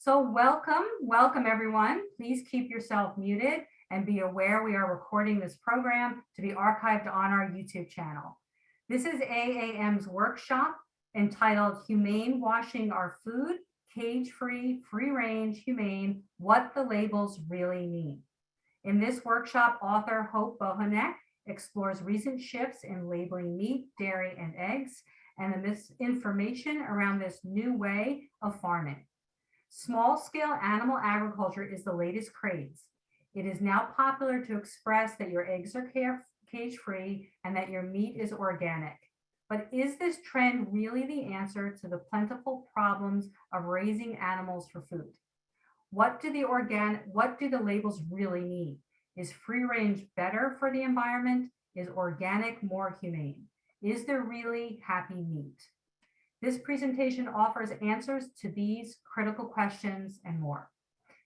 So welcome everyone. Please keep yourself muted and be aware we are recording this program to be archived on our YouTube channel. This is AAM's workshop entitled Humane Washing Our Food, Cage-Free, Free-Range, Humane, What the Labels Really Mean. In this workshop, author Hope Bohanec explores recent shifts in labeling meat, dairy, and eggs, and the misinformation around this new way of farming. Small-scale animal agriculture is the latest craze. It is now popular to express that your eggs are cage-free and that your meat is organic. But is this trend really the answer to the plentiful problems of raising animals for food? What do the labels really mean? Is free range better for the environment? Is organic more humane? Is there really happy meat? This presentation offers answers to these critical questions and more.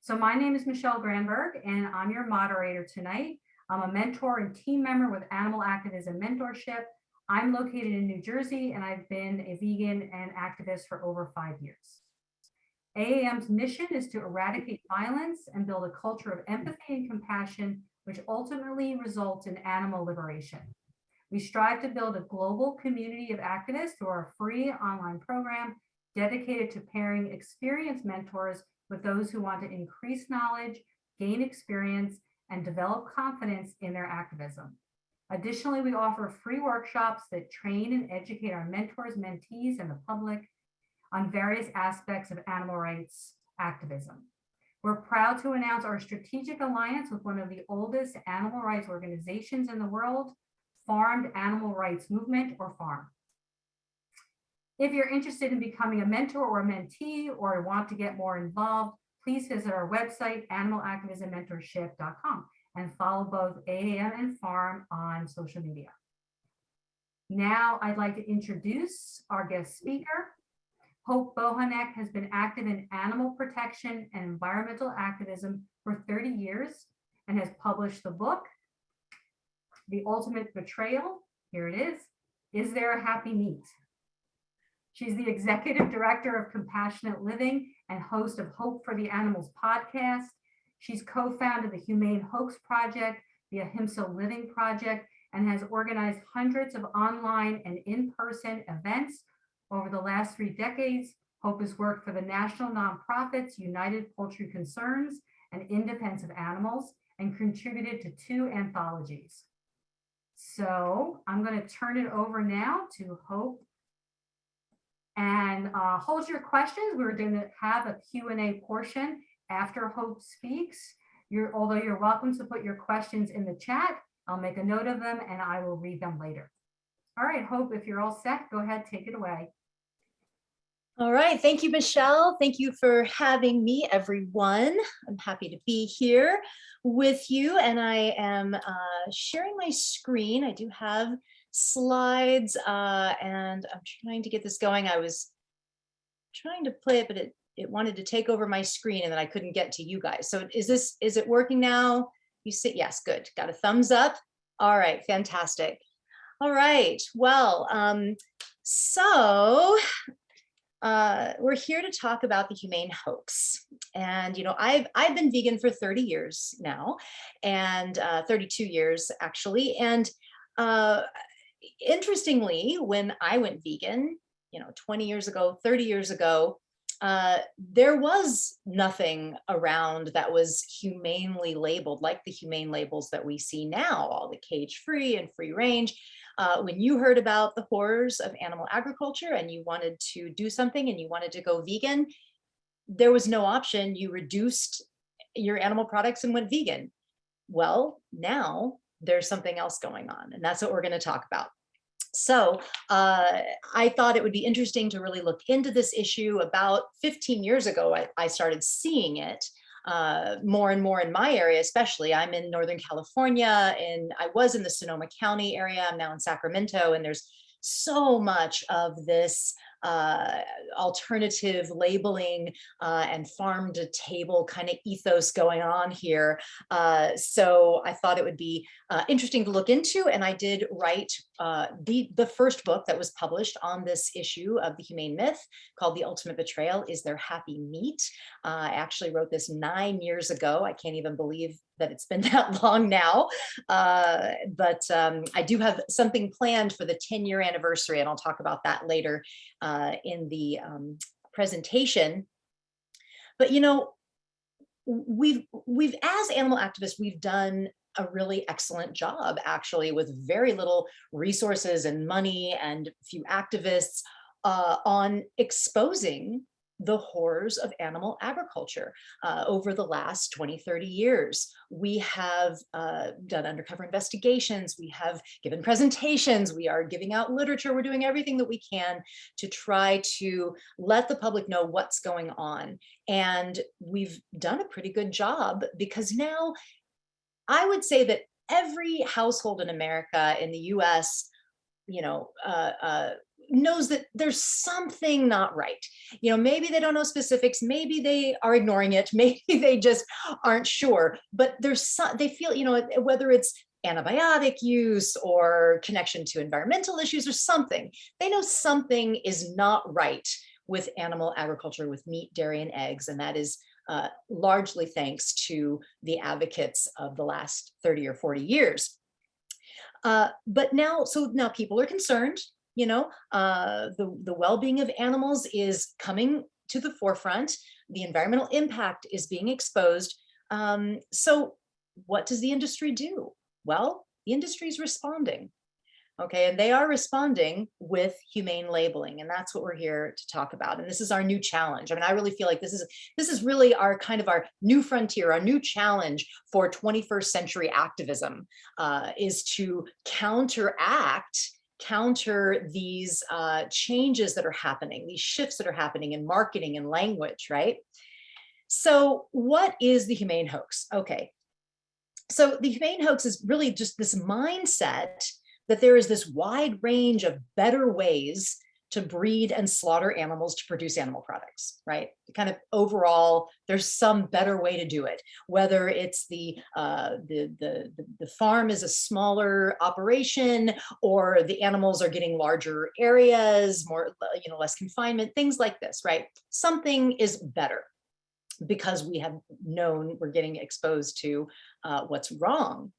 So my name is Michelle Granberg, and I'm your moderator tonight. I'm a mentor and team member with Animal Activism Mentorship. I'm located in New Jersey, and I've been a vegan and activist for over 5 years. AAM's mission is to eradicate violence and build a culture of empathy and compassion, which ultimately results in animal liberation. We strive to build a global community of activists through our free online program dedicated to pairing experienced mentors with those who want to increase knowledge, gain experience, and develop confidence in their activism. Additionally, we offer free workshops that train and educate our mentors, mentees, and the public on various aspects of animal rights activism. We're proud to announce our strategic alliance with one of the oldest animal rights organizations in the world, Farmed Animal Rights Movement, or FARM. If you're interested in becoming a mentor or a mentee or want to get more involved, please visit our website, animalactivismmentorship.com, and follow both AAM and FARM on social media. Now I'd like to introduce our guest speaker. Hope Bohanec has been active in animal protection and environmental activism for 30 years and has published the book, The Ultimate Betrayal. Here it is. Is There a Happy Meat? She's the executive director of Compassionate Living and host of Hope for the Animals podcast. She's co-founded the Humane Hoax Project, the Ahimsa Living Project, and has organized hundreds of online and in-person events over the last 3 decades. Hope has worked for the national nonprofits United Poultry Concerns and In Defense of Animals and contributed to 2 anthologies. So I'm going to turn it over now to Hope. And hold your questions. We're going to have a Q&A portion after Hope speaks. Although you're welcome to put your questions in the chat, I'll make a note of them and I will read them later. All right, Hope, if you're all set, go ahead, take it away. All right, thank you, Michelle. Thank you for having me, everyone. I'm happy to be here with you, and I am sharing my screen. I do have slides, and I'm trying to get this going. I was trying to play it, but it wanted to take over my screen, and then I couldn't get to you guys. So is it working now? You see, yes, good. Got a thumbs up. All right, fantastic. All right, well, we're here to talk about the humane hoax. And, you know, I've been vegan for 30 years now, and 32 years actually. And interestingly, when I went vegan, you know, 20 years ago, 30 years ago, there was nothing around that was humanely labeled like the humane labels that we see now, all the cage-free and free range. When you heard about the horrors of animal agriculture and you wanted to do something and you wanted to go vegan, there was no option. You reduced your animal products and went vegan. Well, now there's something else going on, and that's what we're going to talk about. So I thought it would be interesting to really look into this issue. About 15 years ago, I started seeing it more and more in my area, especially. I'm in Northern California, and I was in the Sonoma County area. I'm now in Sacramento, and there's so much of this alternative labeling and farm to table kind of ethos going on here. So I thought it would be interesting to look into, and I did write the first book that was published on this issue of the Humane Myth, called The Ultimate Betrayal: Is There Happy Meat? I actually wrote this 9 years ago. I can't even believe that it's been that long now. But I do have something planned for the 10-year anniversary, and I'll talk about that later in the presentation. But you know, we've as animal activists, we've done a really excellent job, actually, with very little resources and money and few activists on exposing the horrors of animal agriculture over the last 20, 30 years. We have done undercover investigations, we have given presentations, we are giving out literature, we're doing everything that we can to try to let the public know what's going on. And we've done a pretty good job, because now I would say that every household in America, in the US, you know, knows that there's something not right. You know, maybe they don't know specifics, maybe they are ignoring it, maybe they just aren't sure, but there's some, they feel, you know, whether it's antibiotic use or connection to environmental issues or something, they know something is not right with animal agriculture, with meat, dairy, and eggs. And that is largely thanks to the advocates of the last 30 or 40 years. But now, so now people are concerned, you know, the well-being of animals is coming to the forefront. The environmental impact is being exposed. So what does the industry do? Well, the industry is responding. Okay, and they are responding with humane labeling, and that's what we're here to talk about. And this is our new challenge. I mean, I really feel like this is really our kind of our new frontier, our new challenge for 21st century activism, is to counter these changes that are happening, these shifts that are happening in marketing and language, right? So what is the humane hoax? Okay, so the humane hoax is really just this mindset that there is this wide range of better ways to breed and slaughter animals to produce animal products, right? Kind of overall, there's some better way to do it. Whether it's the farm is a smaller operation, or the animals are getting larger areas, more, you know, less confinement, things like this, right? Something is better, because we have known we're getting exposed to what's wrong.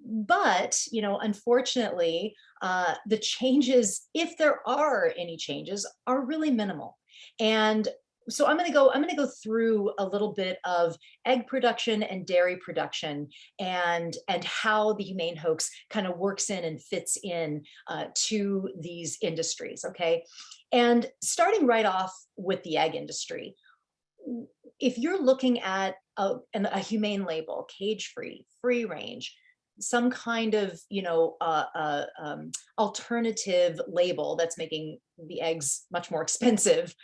But, you know, unfortunately, the changes, if there are any changes, are really minimal. And so I'm going to go through a little bit of egg production and dairy production, and how the humane hoax kind of works in and fits in to these industries. Okay, and starting right off with the egg industry, if you're looking at a humane label, cage-free, free range, some kind of, you know, alternative label that's making the eggs much more expensive,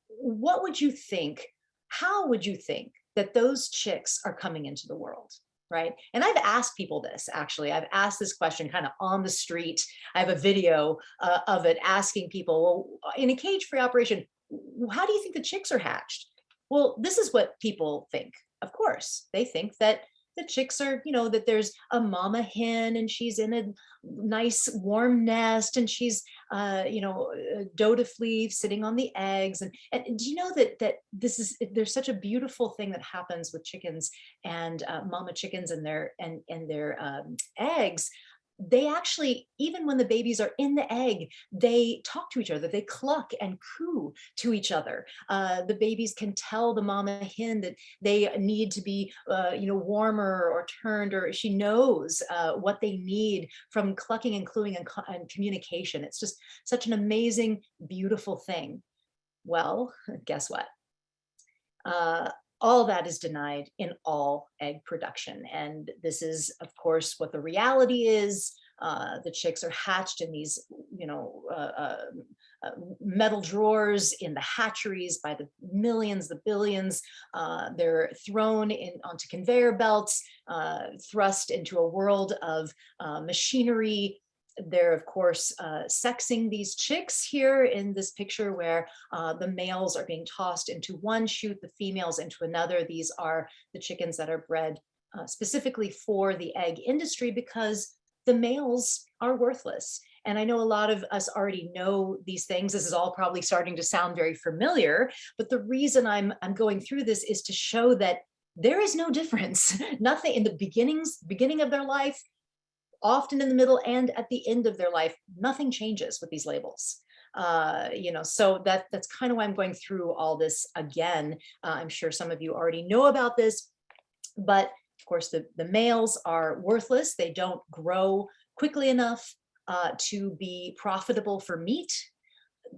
what would you think? How would you think that those chicks are coming into the world? Right? And I've asked people this, actually. I've asked this question kind of on the street. I have a video of it, asking people, well, in a cage-free operation, how do you think the chicks are hatched? Well, this is what people think. Of course, they think that the chicks are, you know, that there's a mama hen and she's in a nice warm nest, and she's, you know, dutifully sitting on the eggs. And do you know that this is, there's such a beautiful thing that happens with chickens and mama chickens and their eggs. They actually, even when the babies are in the egg, they talk to each other, they cluck and coo to each other. The babies can tell the mama hen that they need to be, you know, warmer or turned, or she knows what they need from clucking and cooing and communication. It's just such an amazing, beautiful thing. Well, guess what? All that is denied in all egg production. And this is, of course, what the reality is. The chicks are hatched in these, you know, metal drawers in the hatcheries by the millions, the billions. They're thrown onto conveyor belts, thrust into a world of machinery, They're, of course, sexing these chicks here in this picture where the males are being tossed into one chute, the females into another. These are the chickens that are bred specifically for the egg industry because the males are worthless. And I know a lot of us already know these things. This is all probably starting to sound very familiar, but the reason I'm going through this is to show that there is no difference. Nothing in the beginning of their life, often in the middle, and at the end of their life, nothing changes with these labels. So that's kind of why I'm going through all this again. I'm sure some of you already know about this, but of course the males are worthless. They don't grow quickly enough to be profitable for meat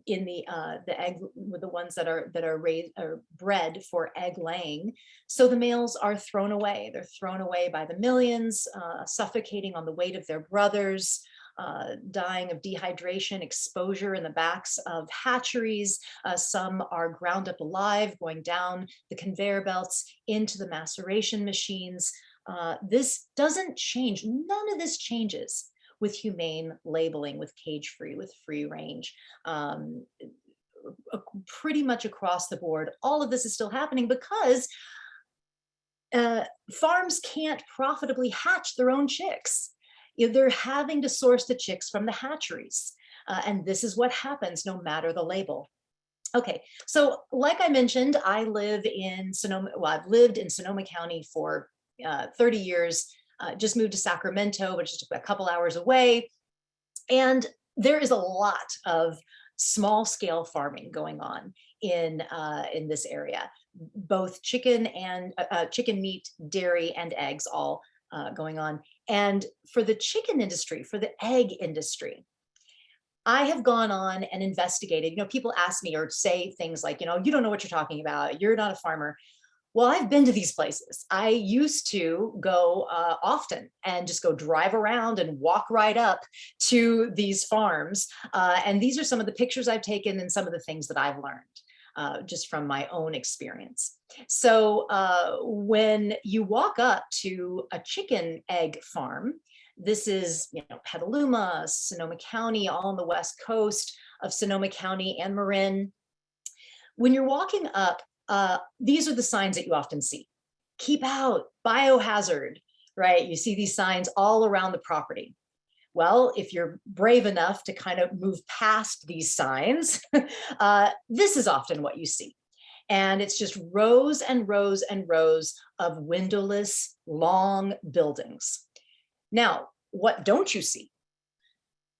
in the egg, with the ones that are raised or bred for egg laying. So the males are thrown away. They're thrown away by the millions, suffocating on the weight of their brothers, dying of dehydration, exposure in the backs of hatcheries. Some are ground up alive, going down the conveyor belts into the maceration machines. This doesn't change. None of this changes with humane labeling, with cage-free, with free range. Pretty much across the board, all of this is still happening because farms can't profitably hatch their own chicks. They're having to source the chicks from the hatcheries. And this is what happens no matter the label. Okay, so like I mentioned, I live in Sonoma. Well, I've lived in Sonoma County for 30 years. Just moved to Sacramento, which is a couple hours away. And there is a lot of small scale farming going on in this area, both chicken and chicken meat, dairy, and eggs, all going on. And for the chicken industry, for the egg industry, I have gone on and investigated. People ask me or say things like, you don't know what you're talking about. You're not a farmer. Well, I've been to these places. I used to go often and just go drive around and walk right up to these farms. And these are some of the pictures I've taken and some of the things that I've learned just from my own experience. So when you walk up to a chicken egg farm, this is, Petaluma, Sonoma County, all on the west coast of Sonoma County and Marin. When you're walking up, these are the signs that you often see. Keep out, biohazard, right? You see these signs all around the property. Well, if you're brave enough to kind of move past these signs, this is often what you see. And it's just rows and rows and rows of windowless, long buildings. Now, what don't you see?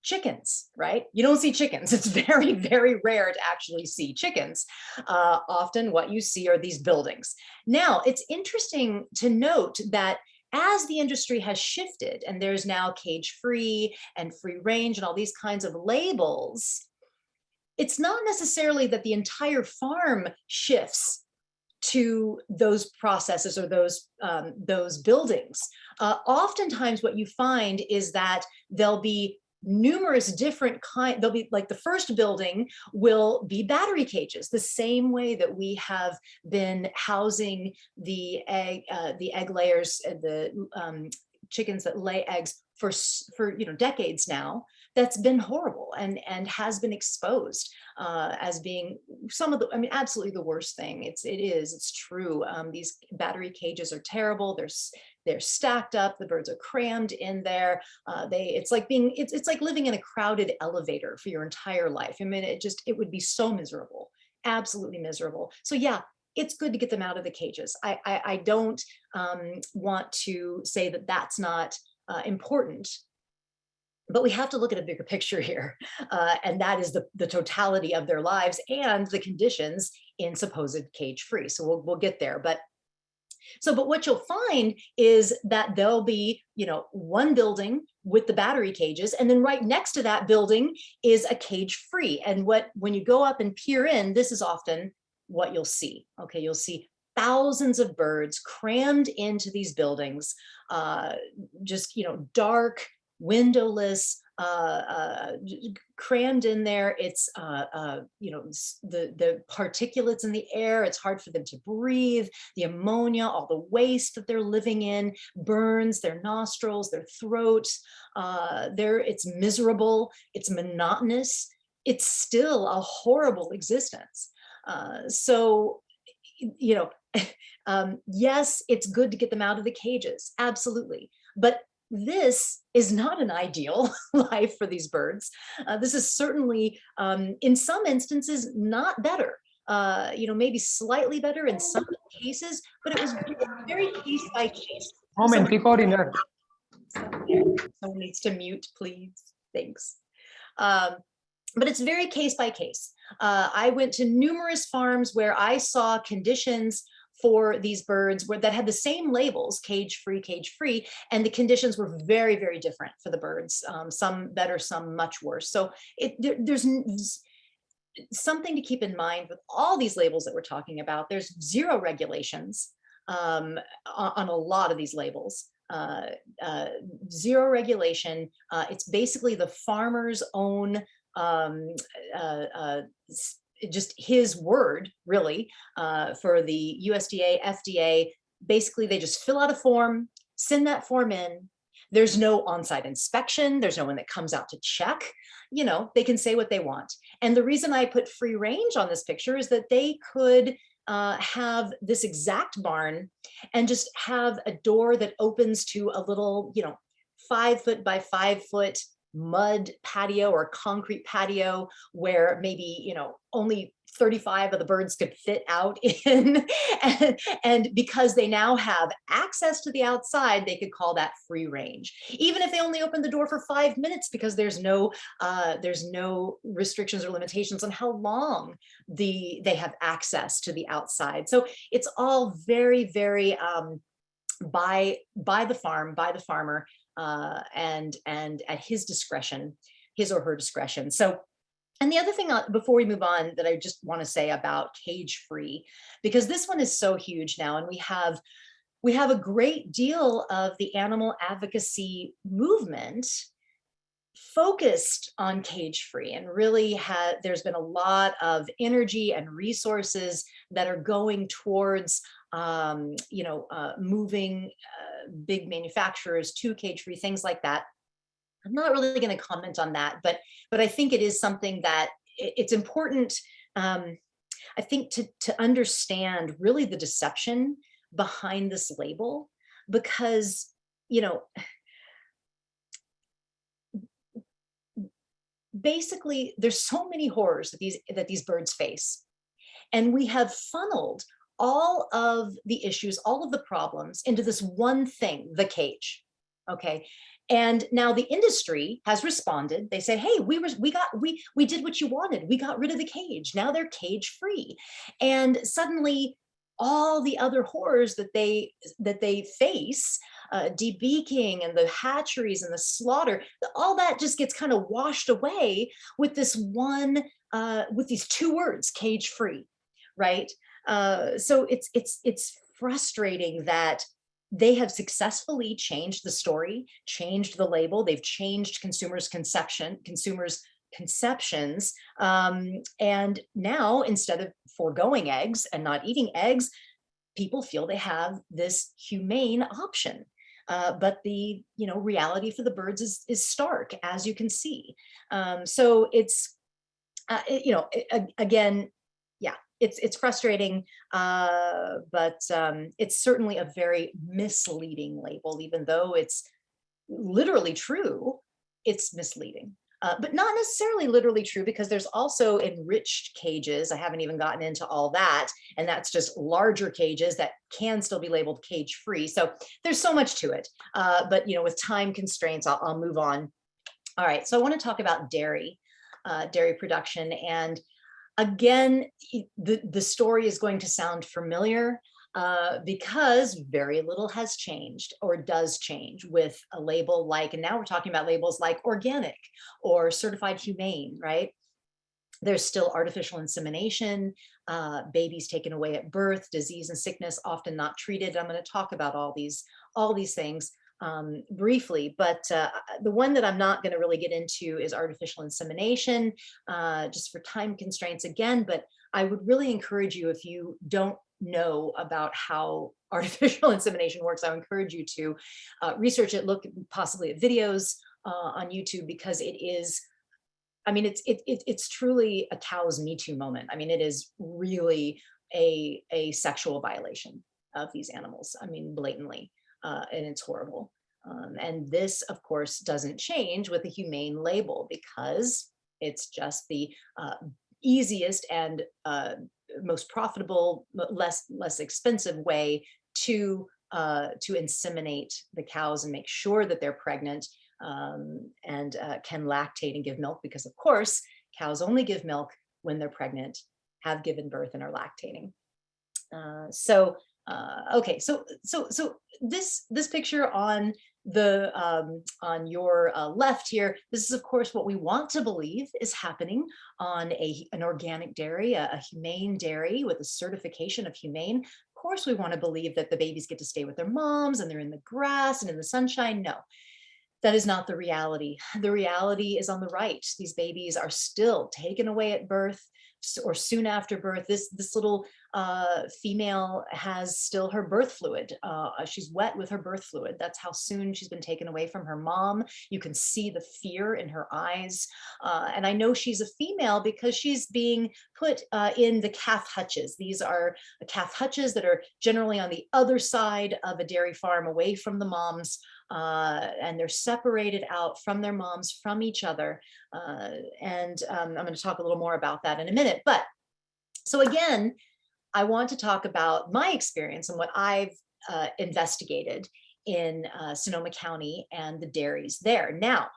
Chickens, right? You don't see chickens. It's very, very rare to actually see chickens. Often what you see are these buildings. Now, it's interesting to note that as the industry has shifted and there's now cage-free and free range and all these kinds of labels, it's not necessarily that the entire farm shifts to those processes or those buildings. Oftentimes what you find is that there'll be numerous different kinds. There'll be like the first building will be battery cages, the same way that we have been housing the egg layers, the chickens that lay eggs for decades now. That's been horrible and has been exposed as being some of the, absolutely the worst thing. It's true. These battery cages are terrible. They're stacked up. The birds are crammed in there. It's like living in a crowded elevator for your entire life. It would be so miserable, absolutely miserable. So yeah, it's good to get them out of the cages. I don't want to say that that's not important. But we have to look at a bigger picture here, and that is the totality of their lives and the conditions in supposed cage-free. So we'll get there. But what you'll find is that there'll be, one building with the battery cages, and then right next to that building is a cage-free. And when you go up and peer in, this is often what you'll see. Okay, you'll see thousands of birds crammed into these buildings, just dark, windowless, crammed in there. It's the particulates in the air. It's hard for them to breathe. The ammonia, all the waste that they're living in, burns their nostrils, their throats. It's miserable. It's monotonous. It's still a horrible existence. So, yes, it's good to get them out of the cages, absolutely. But this is not an ideal life for these birds. This is certainly, in some instances, not better. Maybe slightly better in some cases, but it was very case by case. Moment, recorder. Someone needs to mute, please. Thanks. But it's very case by case. I went to numerous farms where I saw conditions for these birds that had the same labels, cage free, and the conditions were very, very different for the birds. Some better, some much worse. So there's something to keep in mind with all these labels that we're talking about. There's zero regulations on a lot of these labels. Zero regulation. It's basically the farmer's own just his word, really, for the USDA, FDA. Basically, they just fill out a form, send that form in. There's no on-site inspection. There's no one that comes out to check. They can say what they want. And the reason I put free range on this picture is that they could have this exact barn and just have a door that opens to a little, 5 foot by 5 foot mud patio or concrete patio where maybe, only 35 of the birds could fit out in. and because they now have access to the outside, they could call that free range, even if they only open the door for 5 minutes, because there's no restrictions or limitations on how long they have access to the outside. So it's all very, very by the farmer, and at his discretion, his or her discretion. So, and the other thing before we move on that I just want to say about cage free, because this one is so huge now, and we have a great deal of the animal advocacy movement focused on cage free, and really there's been a lot of energy and resources that are going towards moving big manufacturers to cage free, things like that. I'm not really going to comment on that, but I think it is something that it's important, I think, to understand really the deception behind this label, because basically there's so many horrors that these birds face, and we have funneled all of the issues, all of the problems into this one thing, the cage. Okay. And now the industry has responded. They say, hey, we did what you wanted. We got rid of the cage. Now they're cage free. And suddenly all the other horrors that they face, debeaking and the hatcheries and the slaughter, all that just gets kind of washed away with this one, with these 2 words, cage free, right? So it's frustrating that they have successfully changed the story, changed the label. They've changed consumers' conceptions. And now, instead of foregoing eggs and not eating eggs, people feel they have this humane option. But the reality for the birds is stark, as you can see. So it's again, yeah, it's frustrating, but it's certainly a very misleading label. Even though it's literally true, it's misleading. But not necessarily literally true, because there's also enriched cages. I haven't even gotten into all that. And that's just larger cages that can still be labeled cage free. So there's so much to it. But with time constraints, I'll move on. All right, so I want to talk about dairy production. And again, the story is going to sound familiar, because very little has changed or does change with a label like, and now we're talking about labels like organic or certified humane, right? There's still artificial insemination, babies taken away at birth, disease and sickness often not treated. I'm going to talk about all these things. briefly, but the one that I'm not going to really get into is artificial insemination, just for time constraints again. But I would really encourage you, if you don't know about how artificial insemination works, I would encourage you to research it, look possibly at videos on YouTube, because it is, I mean, it's truly a cow's Me Too moment. I mean, it is really a sexual violation of these animals. I mean, blatantly, and it's horrible. And this, of course, doesn't change with the humane label, because it's just the easiest and most profitable, less expensive way to inseminate the cows and make sure that they're pregnant, and can lactate and give milk, because of course cows only give milk when they're pregnant, have given birth, and are lactating. Okay, so this picture on the on your left here, this is of course what we want to believe is happening on an organic dairy, a humane dairy with a certification of humane. Of course, we want to believe that the babies get to stay with their moms and they're in the grass and in the sunshine. No, that is not the reality. The reality is on the right. These babies are still taken away at birth or soon after birth. This little female has still her birth fluid. She's wet with her birth fluid. That's how soon she's been taken away from her mom. You can see the fear in her eyes. And I know she's a female because she's being put in the calf hutches. These are calf hutches that are generally on the other side of a dairy farm, away from the moms. And they're separated out from their moms, from each other. I'm going to talk a little more about that in a minute. But so again, I want to talk about my experience and what I've investigated in Sonoma County and the dairies there. Now,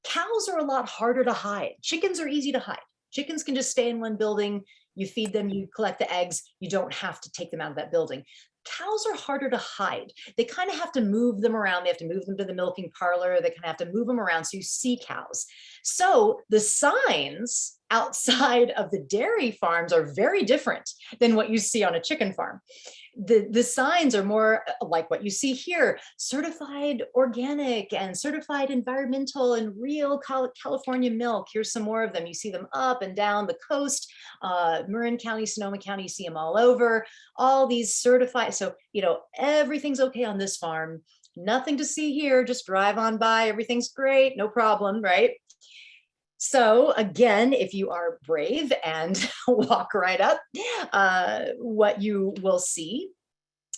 cows are a lot harder to hide. Chickens are easy to hide. Chickens can just stay in one building. You feed them, you collect the eggs. You don't have to take them out of that building. Cows are harder to hide. They kind of have to move them around. They have to move them to the milking parlor. They kind of have to move them around so you see cows. So the signs outside of the dairy farms are very different than what you see on a chicken farm. The signs are more like what you see here: certified organic and certified environmental and real California milk. Here's some more of them. You see them up and down the coast, Marin County, Sonoma County, you see them all over, all these certified. So, you know, everything's okay on this farm. Nothing to see here, just drive on by. Everything's great, no problem, right? So again, if you are brave and walk right up, what you will see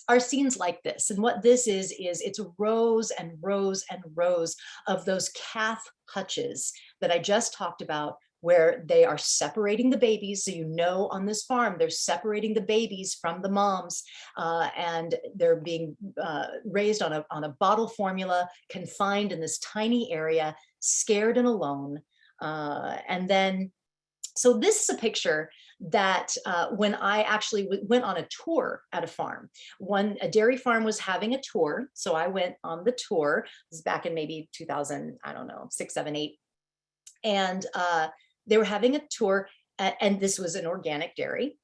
are scenes like this. And what this is it's rows and rows and rows of those calf hutches that I just talked about, where they are separating the babies. So, you know, on this farm, they're separating the babies from the moms, and they're being raised on a bottle formula, confined in this tiny area, scared and alone. And then, so this is a picture that when I actually went on a tour at a farm, a dairy farm was having a tour. So I went on the tour. This is back in maybe 2000, I don't know, 6, 7, 8. And they were having a tour, and this was an organic dairy.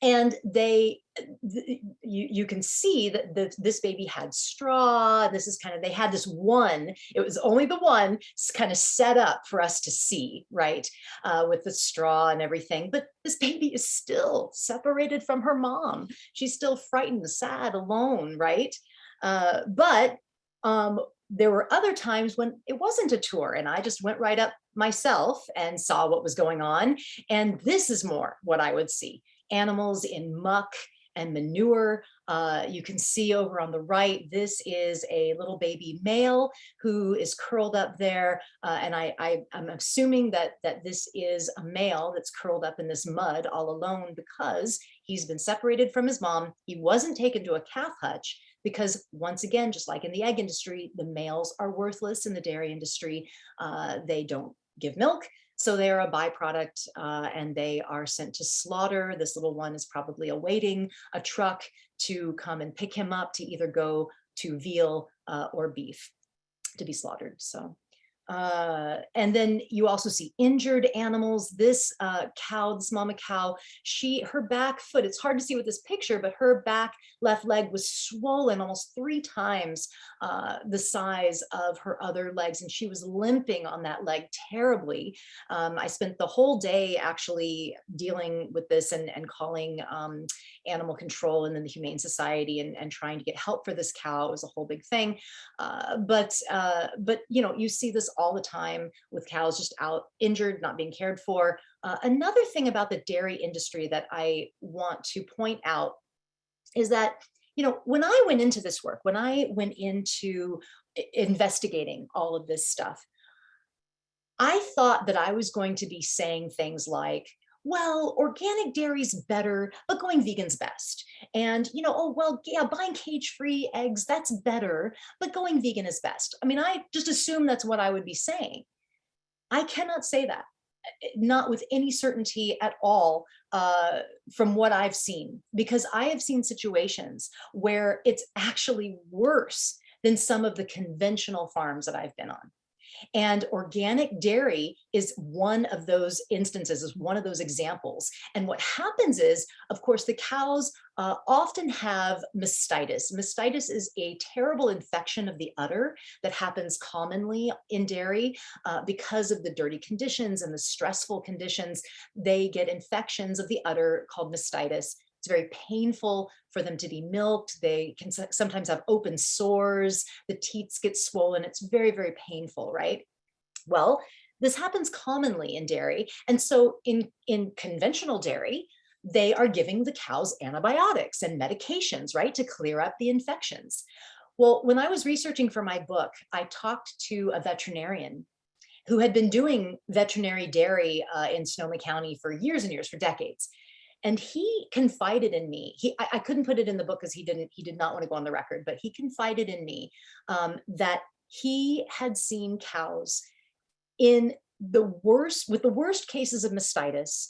And you can see that this baby had straw. This is kind of, they had this one, it was only the one kind of set up for us to see, right? With the straw and everything. But this baby is still separated from her mom. She's still frightened, sad, alone, right? But there were other times when it wasn't a tour, and I just went right up myself and saw what was going on. And this is more what I would see: animals in muck and manure. You can see over on the right, this is a little baby male who is curled up there. And I'm assuming that this is a male that's curled up in this mud all alone, because he's been separated from his mom. He wasn't taken to a calf hutch because, once again, just like in the egg industry, the males are worthless in the dairy industry. They don't give milk. So they're a byproduct, and they are sent to slaughter. This little one is probably awaiting a truck to come and pick him up to either go to veal or beef to be slaughtered. So And then you also see injured animals. This cow, this mama cow, her back foot, it's hard to see with this picture, but her back left leg was swollen almost 3 times the size of her other legs. And she was limping on that leg terribly. I spent the whole day actually dealing with this and calling animal control and then the Humane Society and trying to get help for this cow. It was a whole big thing. But you know, you see this all the time with cows just out injured, not being cared for. Another thing about the dairy industry that I want to point out is that, you know, when I went into this work, when I went into investigating all of this stuff, I thought that I was going to be saying things like, well, organic dairy's better, but going vegan's best. And, you know, oh, well, yeah, buying cage-free eggs, that's better, but going vegan is best. I mean, I just assumed that's what I would be saying. I cannot say that, not with any certainty at all from what I've seen, because I have seen situations where it's actually worse than some of the conventional farms that I've been on. And organic dairy is one of those instances, is one of those examples. And what happens is, of course, the cows often have mystitis. Mystitis is a terrible infection of the udder that happens commonly in dairy because of the dirty conditions and the stressful conditions. They get infections of the udder called mystitis. It's very painful for them to be milked. They can sometimes have open sores. The teats get swollen. It's very, very painful, right? Well, this happens commonly in dairy. And so in conventional dairy, they are giving the cows antibiotics and medications, right, to clear up the infections. Well, when I was researching for my book, I talked to a veterinarian who had been doing veterinary dairy in Sonoma County for years and years, for decades. And he confided in me. I couldn't put it in the book because he did not want to go on the record, but he confided in me that he had seen cows with the worst cases of mystitis,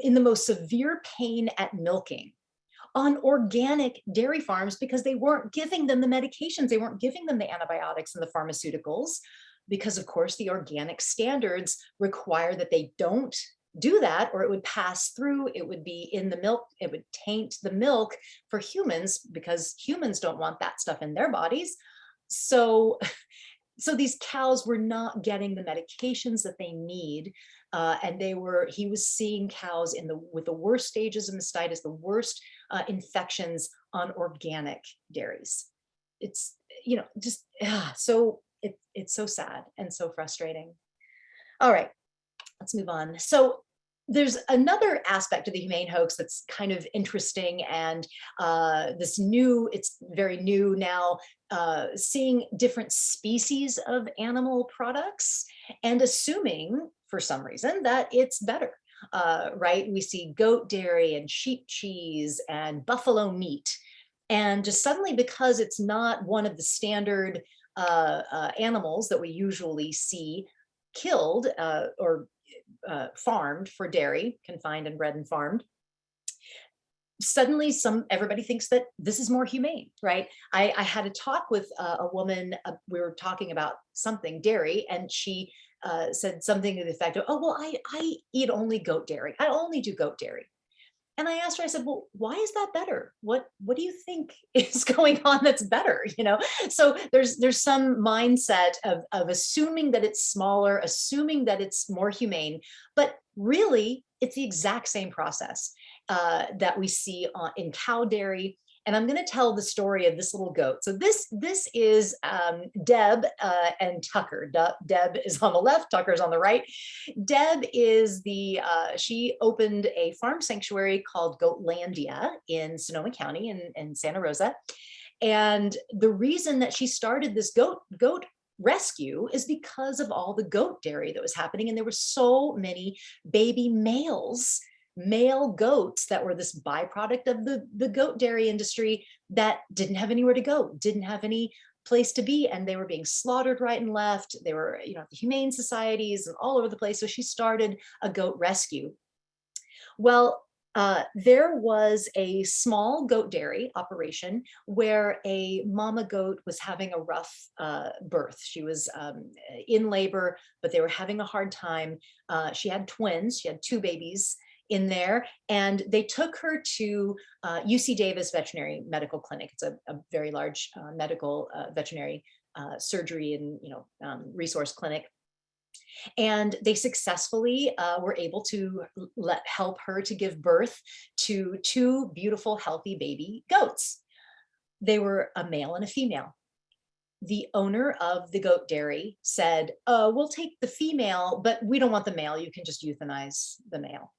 in the most severe pain at milking on organic dairy farms because they weren't giving them the medications, they weren't giving them the antibiotics and the pharmaceuticals, because of course the organic standards require that they don't do that, or it would pass through, it would be in the milk, it would taint the milk for humans because humans don't want that stuff in their bodies. So these cows were not getting the medications that they need. And he was seeing cows with the worst stages of mystitis, the worst infections on organic dairies. It's, you know, just, so it's so sad and so frustrating. All right. Let's move on. So there's another aspect of the humane hoax that's kind of interesting, and it's very new now, seeing different species of animal products and assuming for some reason that it's better, right? We see goat dairy and sheep cheese and buffalo meat. And just suddenly, because it's not one of the standard animals that we usually see killed or farmed for dairy, confined and bred and farmed, suddenly everybody thinks that this is more humane, right? I had a talk with a woman, we were talking about something dairy, and she said something to the effect of, oh, well, I eat only goat dairy. I only do goat dairy. And I asked her, I said, well, why is that better? What do you think is going on that's better? You know, so there's some mindset of assuming that it's smaller, assuming that it's more humane, but really it's the exact same process that we see in cow dairy. And I'm going to tell the story of this little goat. So this is Deb and Tucker. Deb is on the left, Tucker's on the right. Deb is she opened a farm sanctuary called Goatlandia in Sonoma County in Santa Rosa. And the reason that she started this goat rescue is because of all the goat dairy that was happening. And there were so many baby male goats that were this byproduct of the goat dairy industry that didn't have anywhere to go, didn't have any place to be, and they were being slaughtered right and left. They were, you know, the humane societies and all over the place. So she started a goat rescue. Well, There was a small goat dairy operation where a mama goat was having a rough birth. She was in labor, but they were having a hard time. She had twins, she had two babies in there, and they took her to UC Davis Veterinary Medical Clinic. It's a very large medical veterinary surgery and resource clinic. And they successfully were able to help her to give birth to two beautiful, healthy baby goats. They were a male and a female. The owner of the goat dairy said, we'll take the female, but we don't want the male. You can just euthanize the male.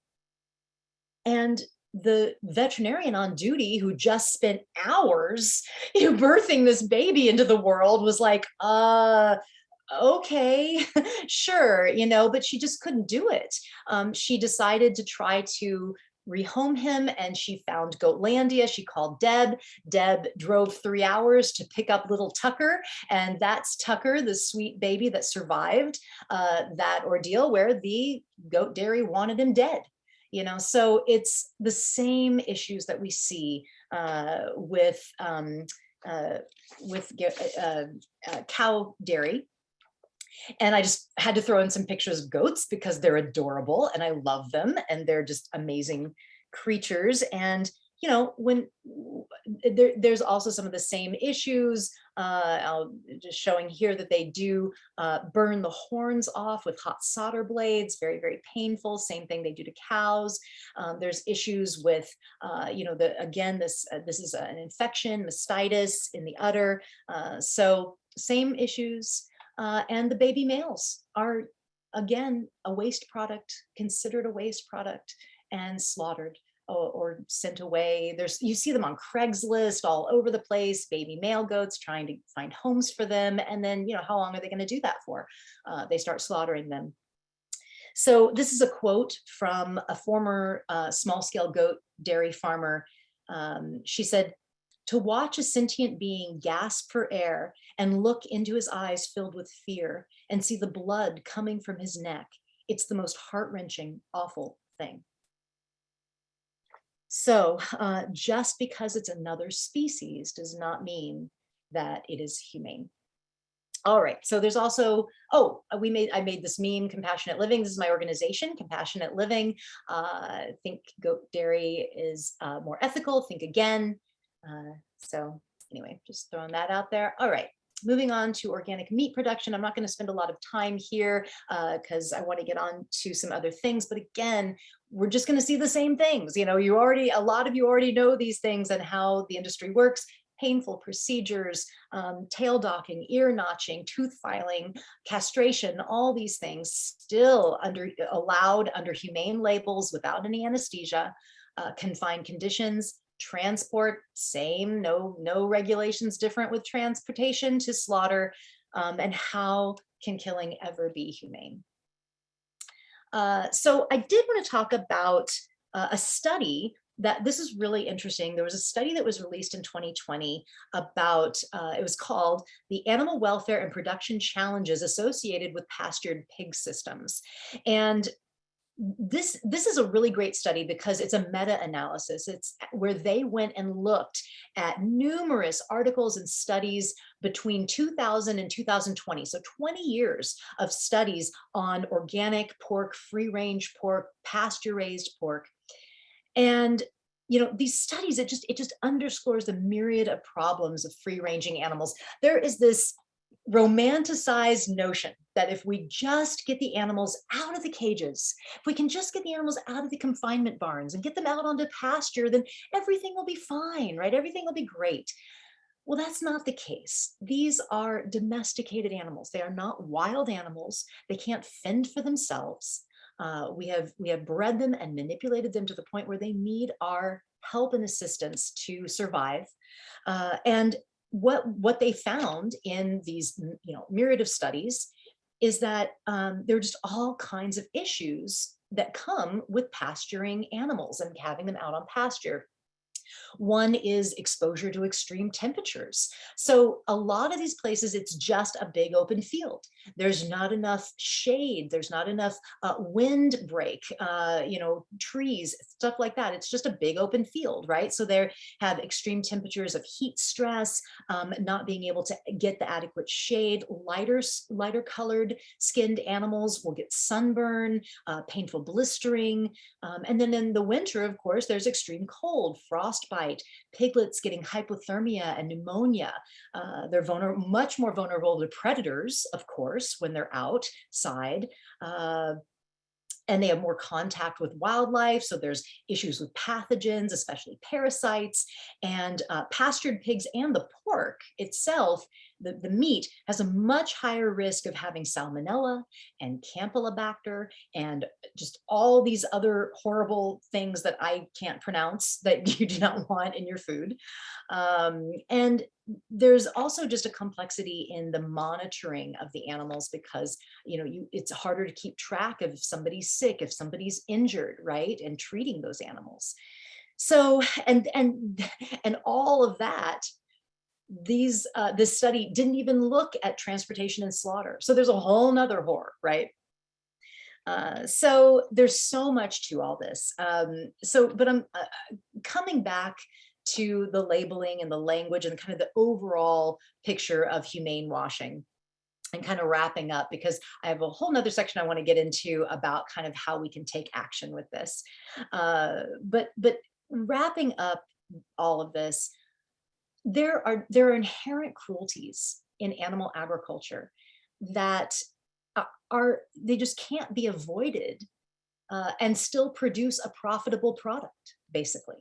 And the veterinarian on duty, who just spent hours birthing this baby into the world, was like, okay, sure, but she just couldn't do it. She decided to try to rehome him, and she found Goatlandia. She called Deb. Deb drove 3 hours to pick up little Tucker, and that's Tucker, the sweet baby that survived that ordeal where the goat dairy wanted him dead. So it's the same issues that we see with cow dairy. And I just had to throw in some pictures of goats because they're adorable and I love them and they're just amazing creatures. And, when there's also some of the same issues, I'll just showing here that they do burn the horns off with hot solder blades, very, very painful. Same thing they do to cows. There's issues with, this is an infection, Mystitis in the udder. So same issues. And the baby males are, again, a waste product, considered a waste product, and slaughtered or sent away. You see them on Craigslist all over the place, baby male goats, trying to find homes for them. And then, how long are they going to do that for? They start slaughtering them. So this is a quote from a former small-scale goat dairy farmer. She said, "To watch a sentient being gasp for air and look into his eyes filled with fear and see the blood coming from his neck, it's the most heart-wrenching, awful thing." So just because it's another species does not mean that it is humane. All right, so there's also, I made this meme, Compassionate Living. This is my organization, Compassionate Living. Think goat dairy is more ethical, think again. So anyway, just throwing that out there. All right, moving on to organic meat production. I'm not going to spend a lot of time here because I want to get on to some other things. But again, we're just going to see the same things. A lot of you already know these things and how the industry works. Painful procedures, tail docking, ear notching, tooth filing, castration, all these things still allowed under humane labels without any anesthesia, confined conditions. Transport, same, no regulations different with transportation to slaughter. And how can killing ever be humane? So I did want to talk about a study that this is really interesting. There was a study that was released in 2020 about, it was called The Animal Welfare and Production Challenges Associated with Pastured Pig Systems. And this is a really great study because it's a meta-analysis. It's where they went and looked at numerous articles and studies between 2000 and 2020. So 20 years of studies on organic pork, free-range pork, pasture-raised pork. And these studies, it just underscores the myriad of problems of free-ranging animals. There is this romanticized notion that if we just get the animals out of the cages, if we can just get the animals out of the confinement barns and get them out onto pasture, then everything will be fine, right? Everything will be great. Well, that's not the case. These are domesticated animals. They are not wild animals. They can't fend for themselves. We have bred them and manipulated them to the point where they need our help and assistance to survive. And what they found in these myriad of studies is that there are just all kinds of issues that come with pasturing animals and having them out on pasture. One is exposure to extreme temperatures. So a lot of these places, it's just a big open field. There's not enough shade. There's not enough wind break, trees, stuff like that. It's just a big open field, right? So they have extreme temperatures of heat stress, not being able to get the adequate shade. Lighter colored skinned animals will get sunburn, painful blistering. And then in the winter, of course, there's extreme cold, frostbite, piglets getting hypothermia and pneumonia. They're much more vulnerable to predators, of course, when they're outside. And they have more contact with wildlife. So there's issues with pathogens, especially parasites. And pastured pigs and the pork itself, the meat, has a much higher risk of having salmonella and campylobacter and just all these other horrible things that I can't pronounce that you do not want in your food. And there's also just a complexity in the monitoring of the animals because it's harder to keep track of if somebody's sick, if somebody's injured, right? And treating those animals. So and all of that, this study didn't even look at transportation and slaughter. So there's a whole nother horror, right? So there's so much to all this. But I'm coming back to the labeling and the language and kind of the overall picture of humane washing and kind of wrapping up, because I have a whole nother section I want to get into about kind of how we can take action with this. But wrapping up all of this, there are inherent cruelties in animal agriculture that they just can't be avoided and still produce a profitable product, basically.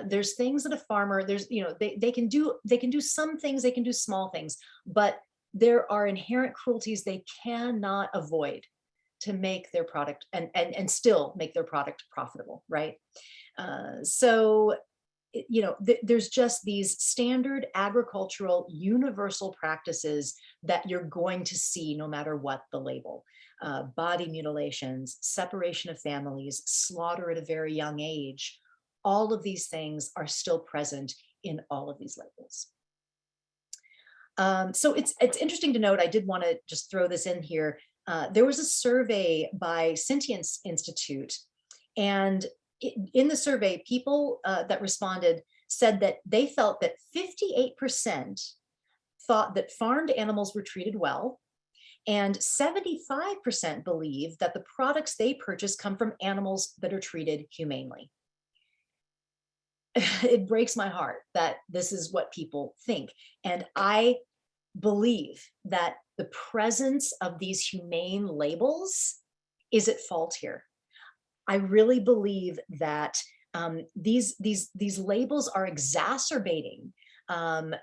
There's things that a farmer, they can do some things, they can do small things, but there are inherent cruelties they cannot avoid to make their product and still make their product profitable, right? There's just these standard agricultural universal practices that you're going to see no matter what the label. Body mutilations, separation of families, slaughter at a very young age. All of these things are still present in all of these labels. So it's interesting to note, I did want to just throw this in here. There was a survey by Sentience Institute, and in the survey, people that responded said that they felt that 58% thought that farmed animals were treated well, and 75% believe that the products they purchase come from animals that are treated humanely. It breaks my heart that this is what people think. And I believe that the presence of these humane labels is at fault here. I really believe that these labels are exacerbating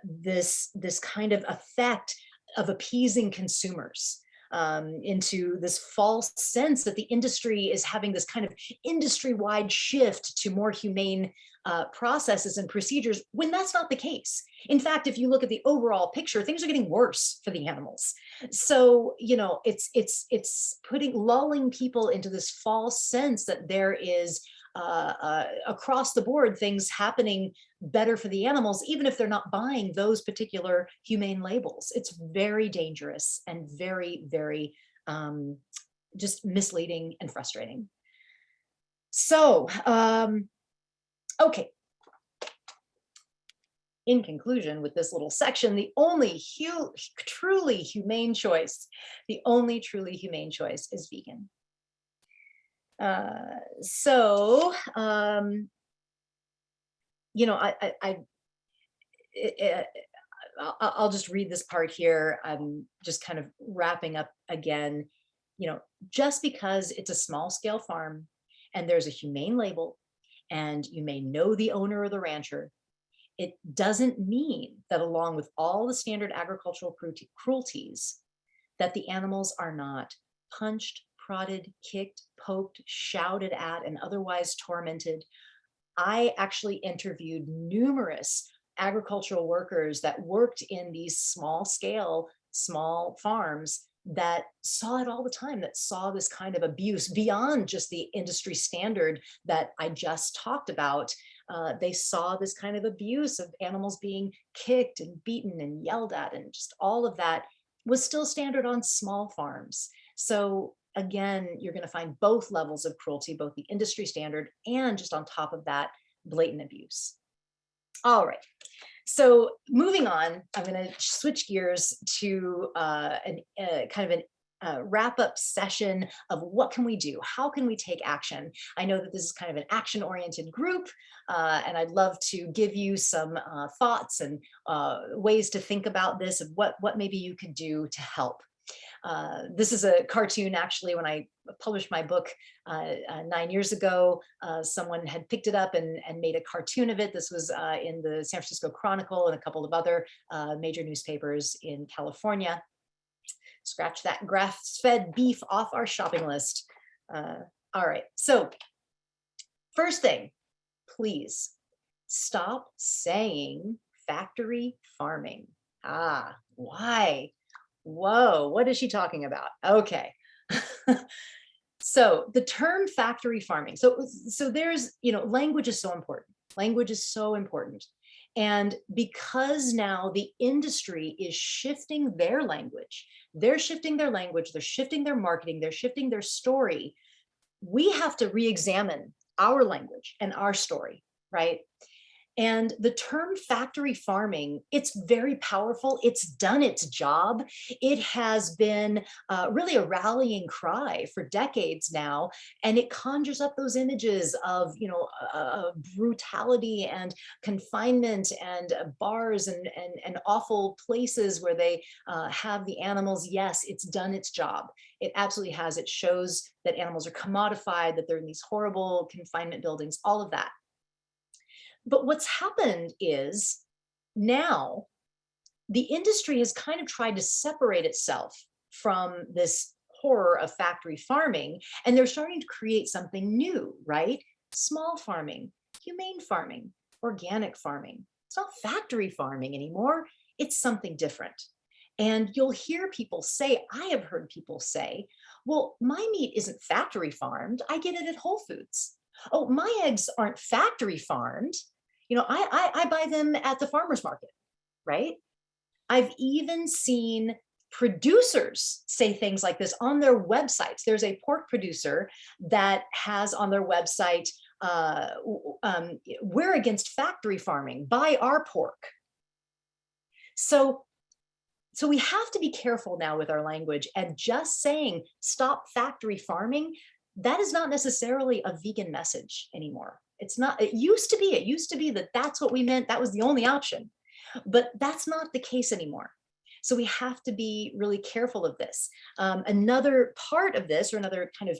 this kind of effect of appeasing consumers into this false sense that the industry is having this kind of industry-wide shift to more humane processes and procedures, when that's not the case. In fact, if you look at the overall picture, things are getting worse for the animals. So, it's lulling people into this false sense that there is across the board things happening better for the animals, even if they're not buying those particular humane labels. It's very dangerous and very, very just misleading and frustrating. So, okay. In conclusion, with this little section, the only truly humane choice is vegan. I'll just read this part here. I'm just kind of wrapping up again. Just because it's a small scale farm and there's a humane label and you may know the owner or the rancher, it doesn't mean that along with all the standard agricultural cruelties, that the animals are not punched, prodded, kicked, poked, shouted at, and otherwise tormented. I actually interviewed numerous agricultural workers that worked in these small farms that saw it all the time, that saw this kind of abuse beyond just the industry standard that I just talked about. They saw this kind of abuse of animals being kicked and beaten and yelled at, and just all of that was still standard on small farms. So again, you're going to find both levels of cruelty, both the industry standard and just on top of that, blatant abuse. All right. So moving on, I'm going to switch gears to kind of an wrap up session of what can we do? How can we take action? I know that this is kind of an action oriented group, and I'd love to give you some thoughts and ways to think about this, of what maybe you could do to help. This is a cartoon, actually. When I published my book 9 years ago, someone had picked it up and made a cartoon of it. This was in the San Francisco Chronicle and a couple of other major newspapers in California. Scratch that grass-fed beef off our shopping list. All right, so first thing, please stop saying factory farming. Why? Whoa, what is she talking about? Okay. So the term factory farming. So there's, language is so important. Language is so important. And because now the industry is shifting their language, they're shifting their language, they're shifting their marketing, they're shifting their story, we have to re-examine our language and our story, right? And the term factory farming, it's very powerful. It's done its job. It has been really a rallying cry for decades now. And it conjures up those images of, brutality and confinement and bars and awful places where they have the animals. Yes, it's done its job. It absolutely has. It shows that animals are commodified, that they're in these horrible confinement buildings, all of that. But what's happened is now the industry has kind of tried to separate itself from this horror of factory farming, and they're starting to create something new, right? Small farming, humane farming, organic farming. It's not factory farming anymore. It's something different. And you'll hear people say, I have heard people say, well, my meat isn't factory farmed. I get it at Whole Foods. Oh, my eggs aren't factory farmed. I buy them at the farmer's market, right? I've even seen producers say things like this on their websites. There's a pork producer that has on their website, we're against factory farming, buy our pork. So we have to be careful now with our language, and just saying stop factory farming, that is not necessarily a vegan message anymore. It's not. It used to be that that's what we meant. That was the only option, but that's not the case anymore. So we have to be really careful of this. Another part of this, or another kind of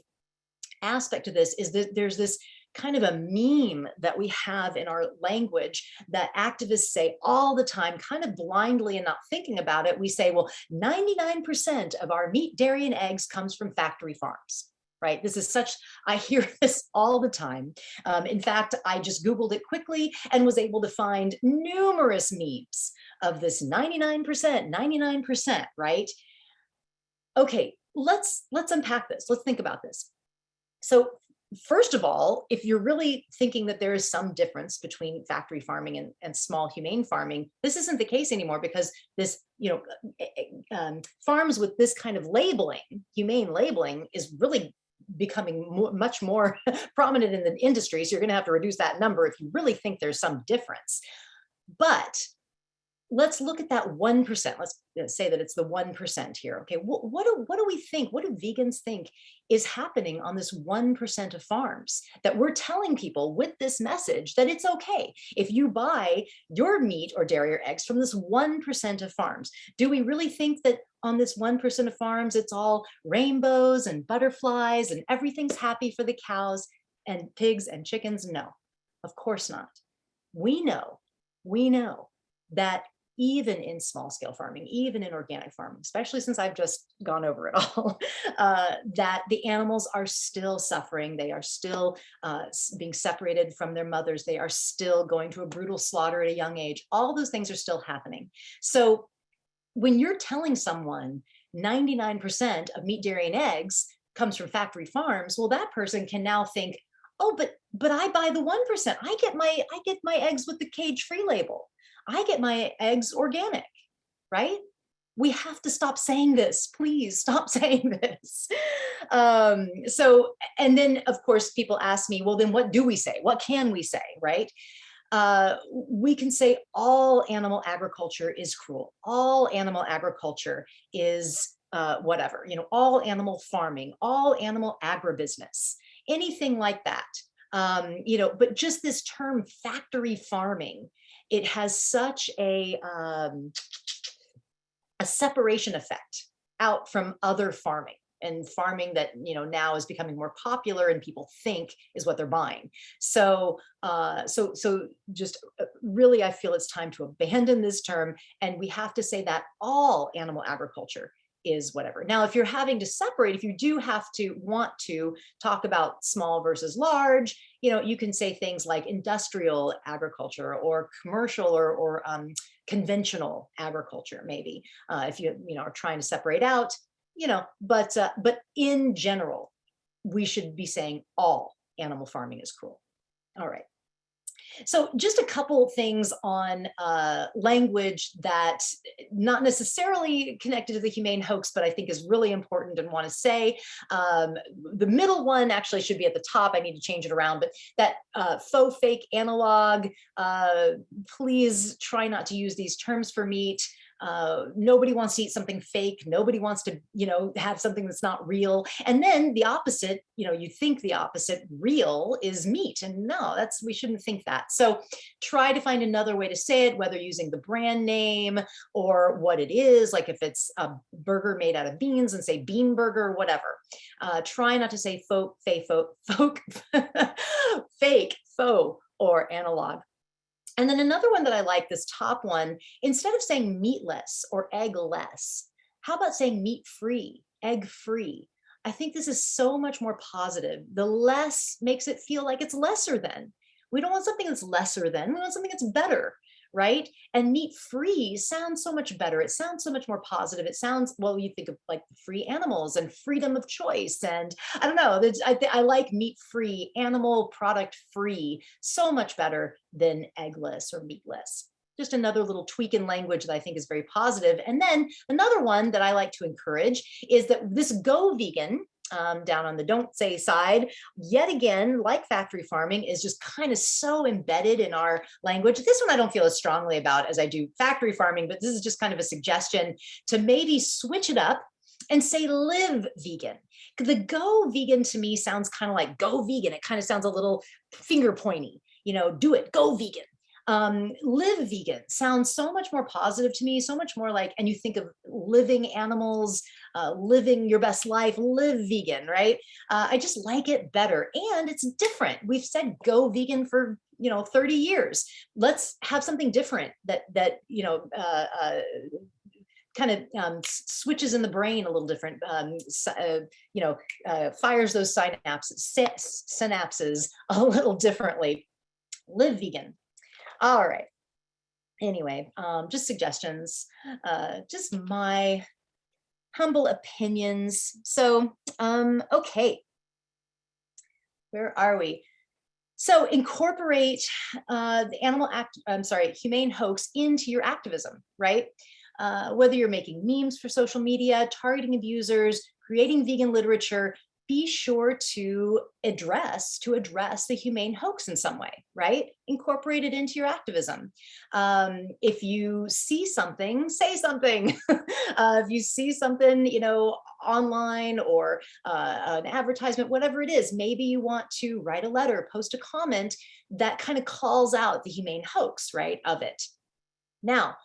aspect of this, is that there's this kind of a meme that we have in our language that activists say all the time, kind of blindly and not thinking about it. We say, well, 99% of our meat, dairy, and eggs comes from factory farms. Right? This is I hear this all the time. In fact, I just Googled it quickly and was able to find numerous memes of this 99%, right? Okay, let's unpack this. Let's think about this. So first of all, if you're really thinking that there is some difference between factory farming and small humane farming, this isn't the case anymore, because this, farms with this kind of labeling, humane labeling, is really becoming much more prominent in the industry. So you're going to have to reduce that number if you really think there's some difference. But let's look at that 1%. Let's say that it's the 1% here. Okay, what do we think? What do vegans think is happening on this 1% of farms, that we're telling people with this message that it's okay if you buy your meat or dairy or eggs from this 1% of farms? Do we really think that on this 1% of farms, it's all rainbows and butterflies and everything's happy for the cows and pigs and chickens? No, of course not. We know that even in small scale farming, even in organic farming, especially since I've just gone over it all, that the animals are still suffering. They are still being separated from their mothers. They are still going to a brutal slaughter at a young age. All those things are still happening. So when you're telling someone 99% of meat, dairy, and eggs comes from factory farms, well, that person can now think, oh, but I buy the 1%. I get my eggs with the cage-free label. I get my eggs organic, right? We have to stop saying this. Please stop saying this. And then of course people ask me, well, then what do we say? What can we say, right? We can say all animal agriculture is cruel. All animal agriculture is whatever, all animal farming, all animal agribusiness, anything like that. But just this term factory farming, it has such a separation effect out from other farming, and farming that now is becoming more popular and people think is what they're buying. So just really, I feel it's time to abandon this term, and we have to say that all animal agriculture is whatever. Now, if you're having to separate, if you do want to talk about small versus large, you can say things like industrial agriculture or commercial or conventional agriculture, maybe, if you are trying to separate out, but in general, we should be saying all animal farming is cruel. All right. So just a couple things on language that not necessarily connected to the humane hoax, but I think is really important and want to say. The middle one actually should be at the top. I need to change it around, but that faux fake analog, please try not to use these terms for meat. Nobody wants to eat something fake. Nobody wants to, have something that's not real. And then the opposite, you think the opposite, real is meat. And no, we shouldn't think that. So try to find another way to say it, whether using the brand name or what it is, like if it's a burger made out of beans and say bean burger, whatever. Try not to say fake, faux, or analog. And then another one that I like, this top one, instead of saying meatless or eggless, how about saying meat-free, egg-free? I think this is so much more positive. The less makes it feel like it's lesser than. We don't want something that's lesser than, we want something that's better, right? And meat-free sounds so much better. It sounds so much more positive. It sounds, well, you think of like free animals and freedom of choice. And I don't know, I like meat-free, animal product-free, so much better than eggless or meatless. Just another little tweak in language that I think is very positive. And then another one that I like to encourage is that this go vegan, down on the don't say side, yet again, like factory farming, is just kind of so embedded in our language. This one I don't feel as strongly about as I do factory farming, but this is just kind of a suggestion to maybe switch it up and say live vegan. The go vegan to me sounds kind of like go vegan. It kind of sounds a little finger pointy, do it, go vegan. Live vegan sounds so much more positive to me, so much more like, and you think of living animals, living your best life, live vegan, right? I just like it better, and it's different. We've said go vegan for 30 years. Let's have something different that kind of switches in the brain a little different, fires those synapses a little differently. Live vegan. All right. Anyway, just suggestions, just my humble opinions. So, okay. Where are we? So incorporate the humane hoax into your activism, right? Whether you're making memes for social media, targeting abusers, creating vegan literature, be sure to address the humane hoax in some way, right? Incorporate it into your activism. If you see something, say something. If you see something, online or an advertisement, whatever it is, maybe you want to write a letter, post a comment that kind of calls out the humane hoax, right, of it. Now,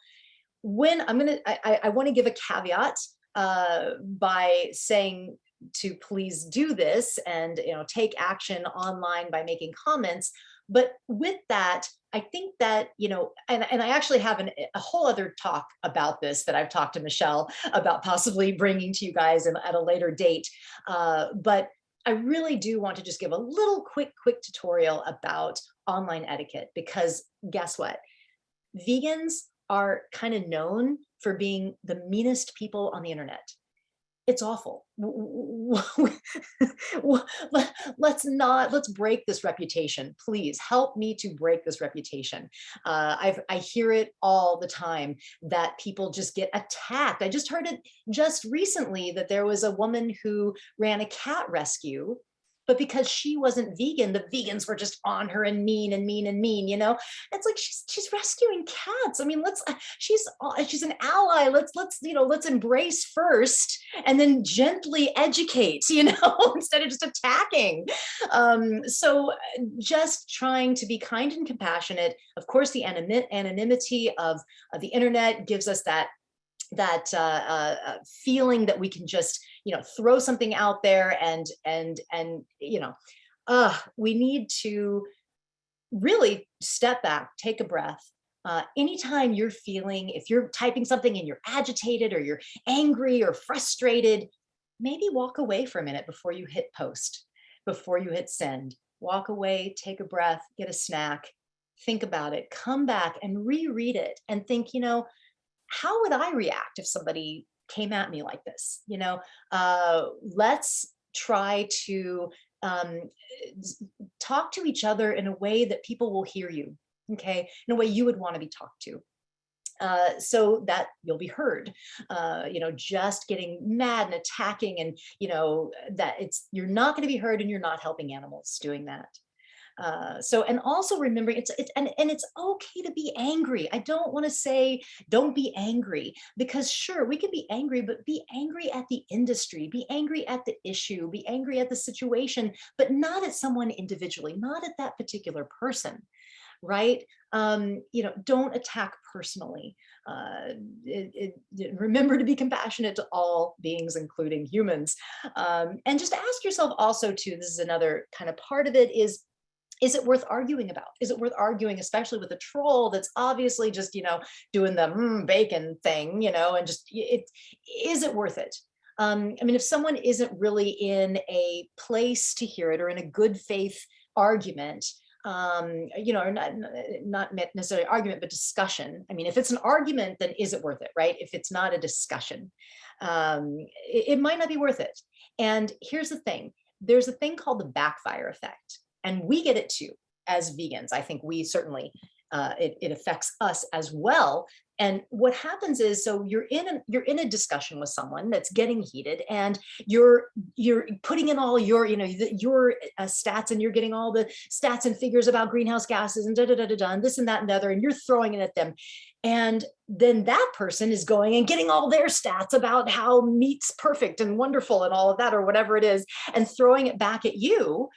when I want to give a caveat by saying to please do this and take action online by making comments. But with that, I think that, and I actually have a whole other talk about this that I've talked to Michelle about possibly bringing to you guys at a later date. But I really do want to just give a little quick tutorial about online etiquette, because guess what? Vegans are kind of known for being the meanest people on the internet. It's awful. Let's break this reputation. Please help me to break this reputation. I hear it all the time that people just get attacked. I just heard it just recently that there was a woman who ran a cat rescue, but because she wasn't vegan, the vegans were just on her and mean and mean and mean, you know? It's like she's rescuing cats. I mean, she's an ally. Let's embrace first and then gently educate, you know, instead of just attacking. So just trying to be kind and compassionate. Of course, the anonymity of the internet gives us that feeling that we can just, you know, throw something out there and you know, we need to really step back, take a breath. Anytime you're feeling, if you're typing something and you're agitated or you're angry or frustrated, maybe walk away for a minute before you hit post, before you hit send. Walk away, take a breath, get a snack, think about it, come back and reread it and think, you know, how would I react if somebody came at me like this? You know, let's try to talk to each other in a way that people will hear you, okay, in a way you would want to be talked to. So that you'll be heard. You know, just getting mad and attacking and, you know, that you're not going to be heard and you're not helping animals doing that. And also remembering it's okay to be angry. I don't want to say don't be angry, because sure, we can be angry, but be angry at the industry, be angry at the issue, be angry at the situation, but not at someone individually, not at that particular person. Right? You know, don't attack personally. Remember to be compassionate to all beings, including humans. And just ask yourself also too, this is another kind of part of it, is it worth arguing about? Is it worth arguing, especially with a troll that's obviously just, you know, doing the bacon thing, you know, and just, is it worth it? I mean, if someone isn't really in a place to hear it or in a good faith argument, you know, or not necessarily argument, but discussion. I mean, if it's an argument, then is it worth it, right? If it's not a discussion, it might not be worth it. And here's the thing, there's a thing called the backfire effect. And we get it too, as vegans. I think we certainly, it affects us as well. And what happens is, so you're in a discussion with someone that's getting heated, and you're putting in all your, you know, your stats, and you're getting all the stats and figures about greenhouse gases and and this and that and the other, and you're throwing it at them. And then that person is going and getting all their stats about how meat's perfect and wonderful and all of that, or whatever it is, and throwing it back at you.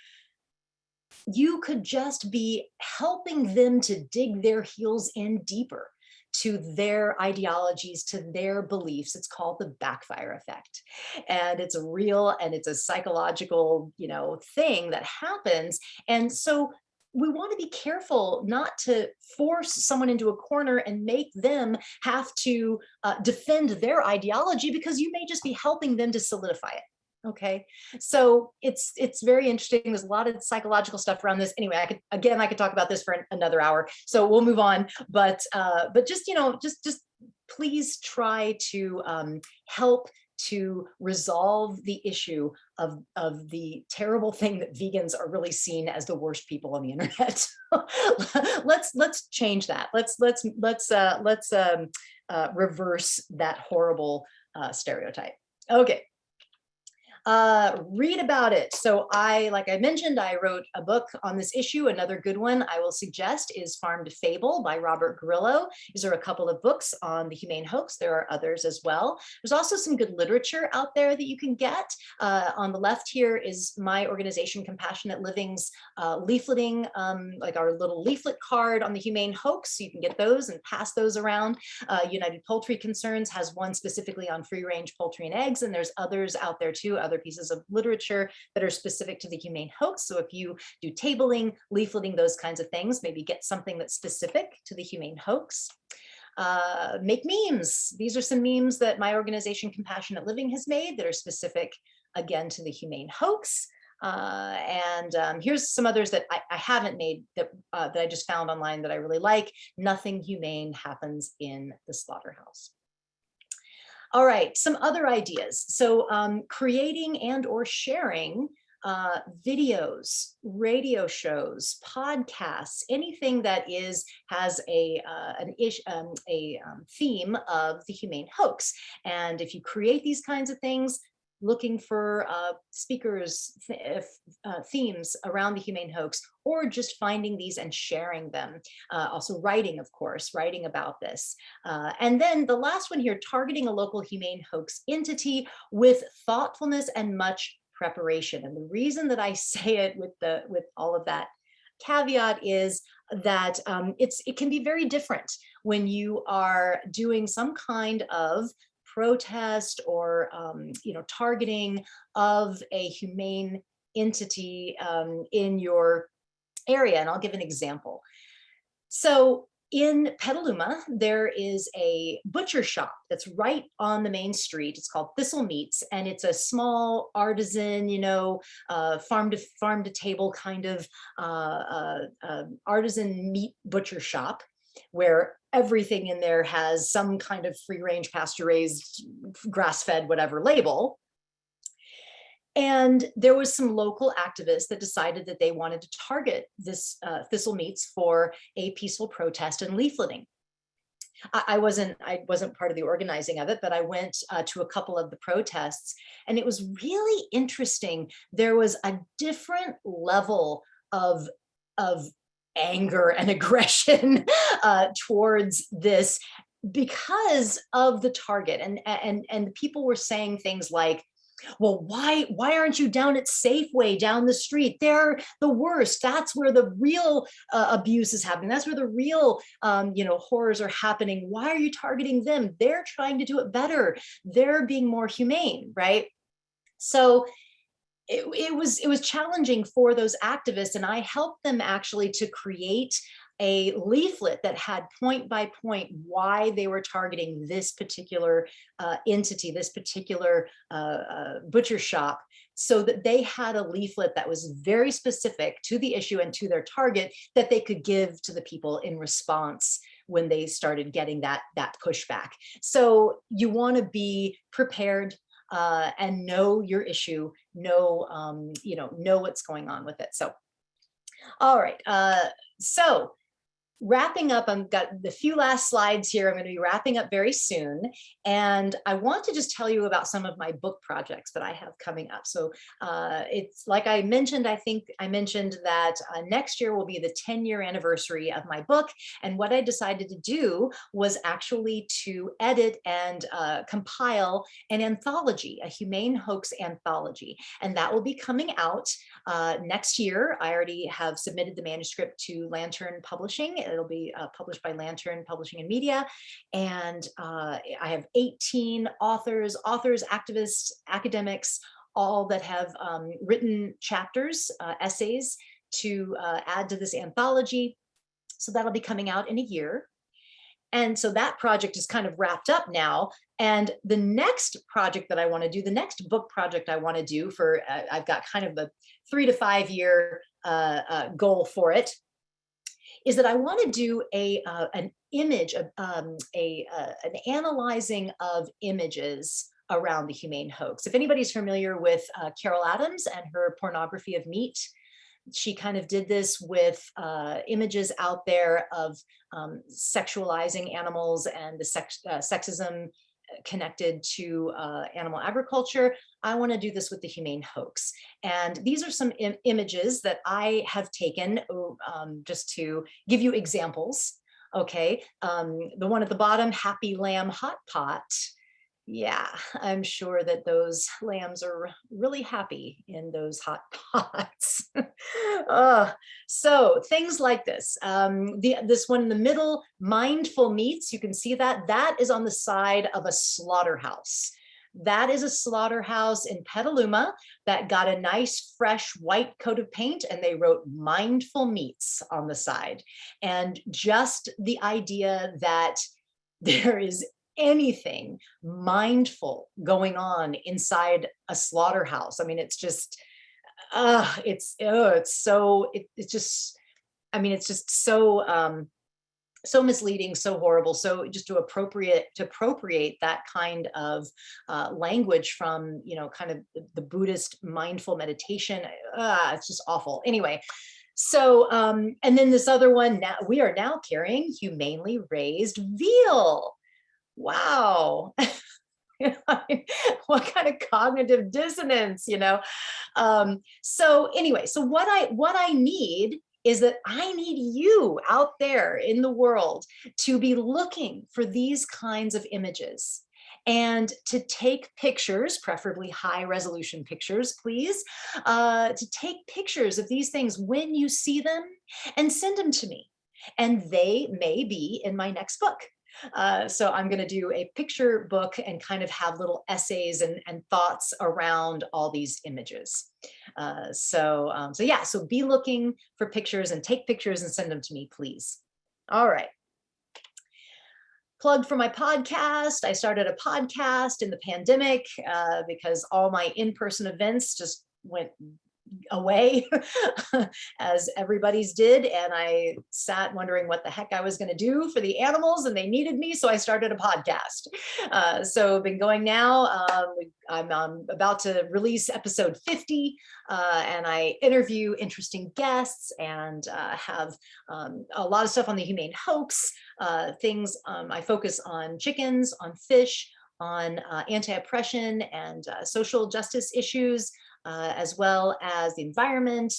You could just be helping them to dig their heels in deeper to their ideologies, to their beliefs. It's called the backfire effect. And it's real, and it's a psychological, you know, thing that happens. And so we want to be careful not to force someone into a corner and make them have to defend their ideology, because you may just be helping them to solidify it. Okay, so it's very interesting. There's a lot of psychological stuff around this. Anyway, I could talk about this for another hour, so we'll move on. But just, you know, just please try to help to resolve the issue of the terrible thing that vegans are really seen as the worst people on the internet. let's change that. Let's reverse that horrible stereotype. Okay. Read about it. So like I mentioned, I wrote a book on this issue. Another good one I will suggest is Farm to Fable by Robert Grillo. These are a couple of books on the humane hoax. There are others as well. There's also some good literature out there that you can get. On the left here is my organization, Compassionate Living's leafleting, like our little leaflet card on the humane hoax. So you can get those and pass those around. United Poultry Concerns has one specifically on free range poultry and eggs, and there's others out there too, other pieces of literature that are specific to the humane hoax. So if you do tabling, leafleting, those kinds of things, maybe get something that's specific to the humane hoax. Make memes. These are some memes that my organization Compassionate Living has made that are specific, again, to the humane hoax. Here's some others that I haven't made that I just found online that I really like. Nothing humane happens in the slaughterhouse. All right, some other ideas. So creating and or sharing videos, radio shows, podcasts, anything that has a theme of the humane hoax. And if you create these kinds of things, looking for speakers, themes around the humane hoax, or just finding these and sharing them. Also writing, of course, writing about this. And then the last one here, targeting a local humane hoax entity with thoughtfulness and much preparation. And the reason that I say it with all of that caveat is that it can be very different when you are doing some kind of protest or targeting of a humane entity in your area. And I'll give an example. So in Petaluma, there is a butcher shop that's right on the main street. It's called Thistle Meats, and it's a small artisan, farm to table kind of artisan meat butcher shop, where everything in there has some kind of free range, pasture raised, grass fed, whatever label. And there was some local activists that decided that they wanted to target this Thistle Meats for a peaceful protest and leafleting. I wasn't part of the organizing of it, but I went to a couple of the protests, and it was really interesting. There was a different level of anger and aggression towards this because of the target, and people were saying things like, well, why aren't you down at Safeway down the street? They're the worst. That's where the real abuse is happening. That's where the real horrors are happening. Why are you targeting them? They're trying to do it better. They're being more humane, right? So it was challenging for those activists, and I helped them actually to create a leaflet that had point by point why they were targeting this particular entity, this particular butcher shop, so that they had a leaflet that was very specific to the issue and to their target that they could give to the people in response when they started getting that pushback. So you want to be prepared and know your issue, know what's going on with it. So, all right. So wrapping up, I've got the few last slides here. I'm going to be wrapping up very soon. And I want to just tell you about some of my book projects that I have coming up. So it's like I mentioned, I think I mentioned that next year will be the 10-year anniversary of my book. And what I decided to do was actually to edit and compile an anthology, a humane hoax anthology. And that will be coming out next year. I already have submitted the manuscript to Lantern Publishing. It'll be published by Lantern Publishing and Media. And I have 18 authors, activists, academics, all that have written chapters, essays to add to this anthology. So that'll be coming out in a year. And so that project is kind of wrapped up now. And the next project that I want to do, the next book project I want to do for, I've got kind of a 3 to 5 year goal for it, is that I want to do an image, an analyzing of images around the humane hoax. If anybody's familiar with Carol Adams and her Pornography of Meat, she kind of did this with images out there of sexualizing animals and the sexism connected to animal agriculture. I want to do this with the humane hoax. And these are some images that I have taken just to give you examples. Okay, the one at the bottom, Happy Lamb Hot Pot. Yeah, I'm sure that those lambs are really happy in those hot pots. So things like this. This one in the middle, Mindful Meats, you can see that is on the side of a slaughterhouse. That is a slaughterhouse in Petaluma that got a nice fresh white coat of paint, and they wrote Mindful Meats on the side. And just the idea that there is anything mindful going on inside a slaughterhouse. I mean, it's just, it's just so so misleading, so horrible. So just to appropriate that kind of language from, kind of the Buddhist mindful meditation, it's just awful. Anyway, so and then this other one, now we are now carrying humanely raised veal. Wow. What kind of cognitive dissonance, so anyway, so what I need is that I need you out there in the world to be looking for these kinds of images and to take pictures, preferably high resolution pictures, please, to take pictures of these things when you see them and send them to me. And they may be in my next book. So I'm going to do a picture book and kind of have little essays and thoughts around all these images. So yeah, so be looking for pictures and take pictures and send them to me, please. All right. Plug for my podcast. I started a podcast in the pandemic because all my in-person events just went away as everybody's did, and I sat wondering what the heck I was going to do for the animals, and they needed me, so I started a podcast. So I've been going now. I'm about to release episode 50, and I interview interesting guests and have a lot of stuff on the humane hoax things. I focus on chickens, on fish, on anti-oppression and social justice issues, as well as the environment,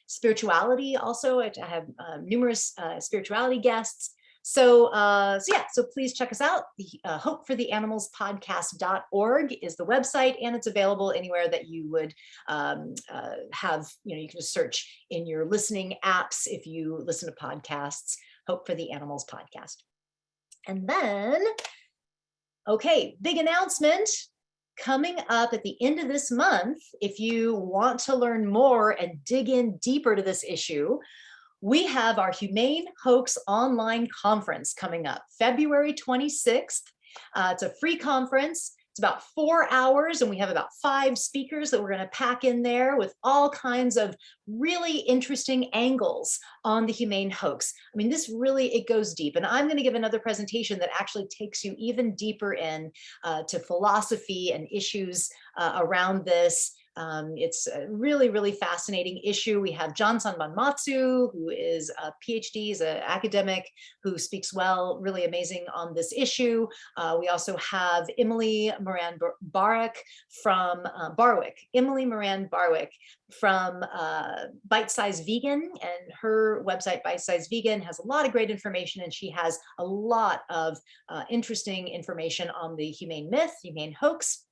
spirituality also. I have numerous spirituality guests. So yeah, so please check us out. The hopefortheanimalspodcast.org is the website, and it's available anywhere that you would have, you can just search in your listening apps if you listen to podcasts, Hope for the Animals Podcast. And then, okay, big announcement. Coming up at the end of this month, if you want to learn more and dig in deeper to this issue, we have our Humane Hoax Online Conference coming up, February 26th. It's a free conference. It's about 4 hours, and we have about 5 speakers that we're going to pack in there with all kinds of really interesting angles on the humane hoax. I mean, this really, it goes deep. And I'm going to give another presentation that actually takes you even deeper in to philosophy and issues around this. It's a really, really fascinating issue. We have John Sanbanmatsu, who is a PhD, is an academic who speaks well, really amazing on this issue. We also have Emily Moran Barwick from Bite Size Vegan, and her website Bite Size Vegan has a lot of great information, and she has a lot of interesting information on the humane myth, humane hoax.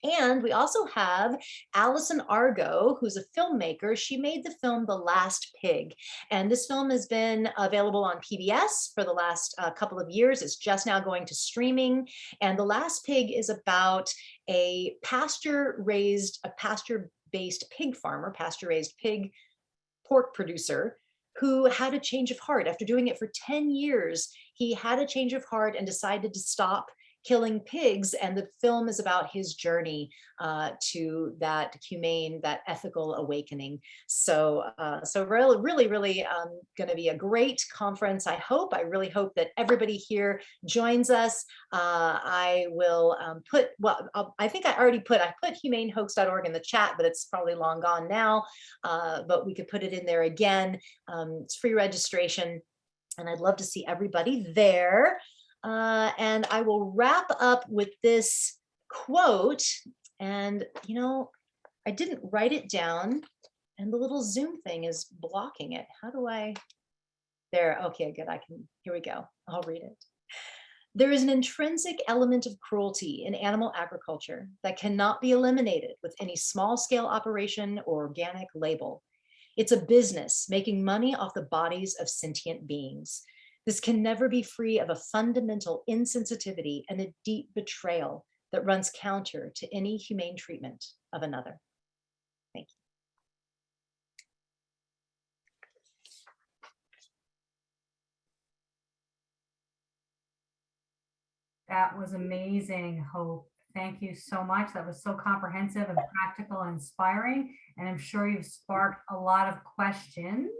And we also have Allison Argo, who's a filmmaker. She made the film The Last Pig, and this film has been available on PBS for the last couple of years. It's just now going to streaming, and The Last Pig is about a pasture-based pig farmer, pasture-raised pig pork producer, who had a change of heart. After doing it for 10 years, he had a change of heart and decided to stop killing pigs, and the film is about his journey to that humane, that ethical awakening. So really going to be a great conference. I really hope that everybody here joins us. I will I think I put humanehoax.org in the chat, but it's probably long gone now, but we could put it in there again. It's free registration, and I'd love to see everybody there. And I will wrap up with this quote, and I didn't write it down, and the little Zoom thing is blocking it. How do I, there, okay, good, here we go, I'll read it. There is an intrinsic element of cruelty in animal agriculture that cannot be eliminated with any small-scale operation or organic label. It's a business making money off the bodies of sentient beings. This can never be free of a fundamental insensitivity and a deep betrayal that runs counter to any humane treatment of another. Thank you. That was amazing, Hope. Thank you so much. That was so comprehensive and practical and inspiring. And I'm sure you've sparked a lot of questions.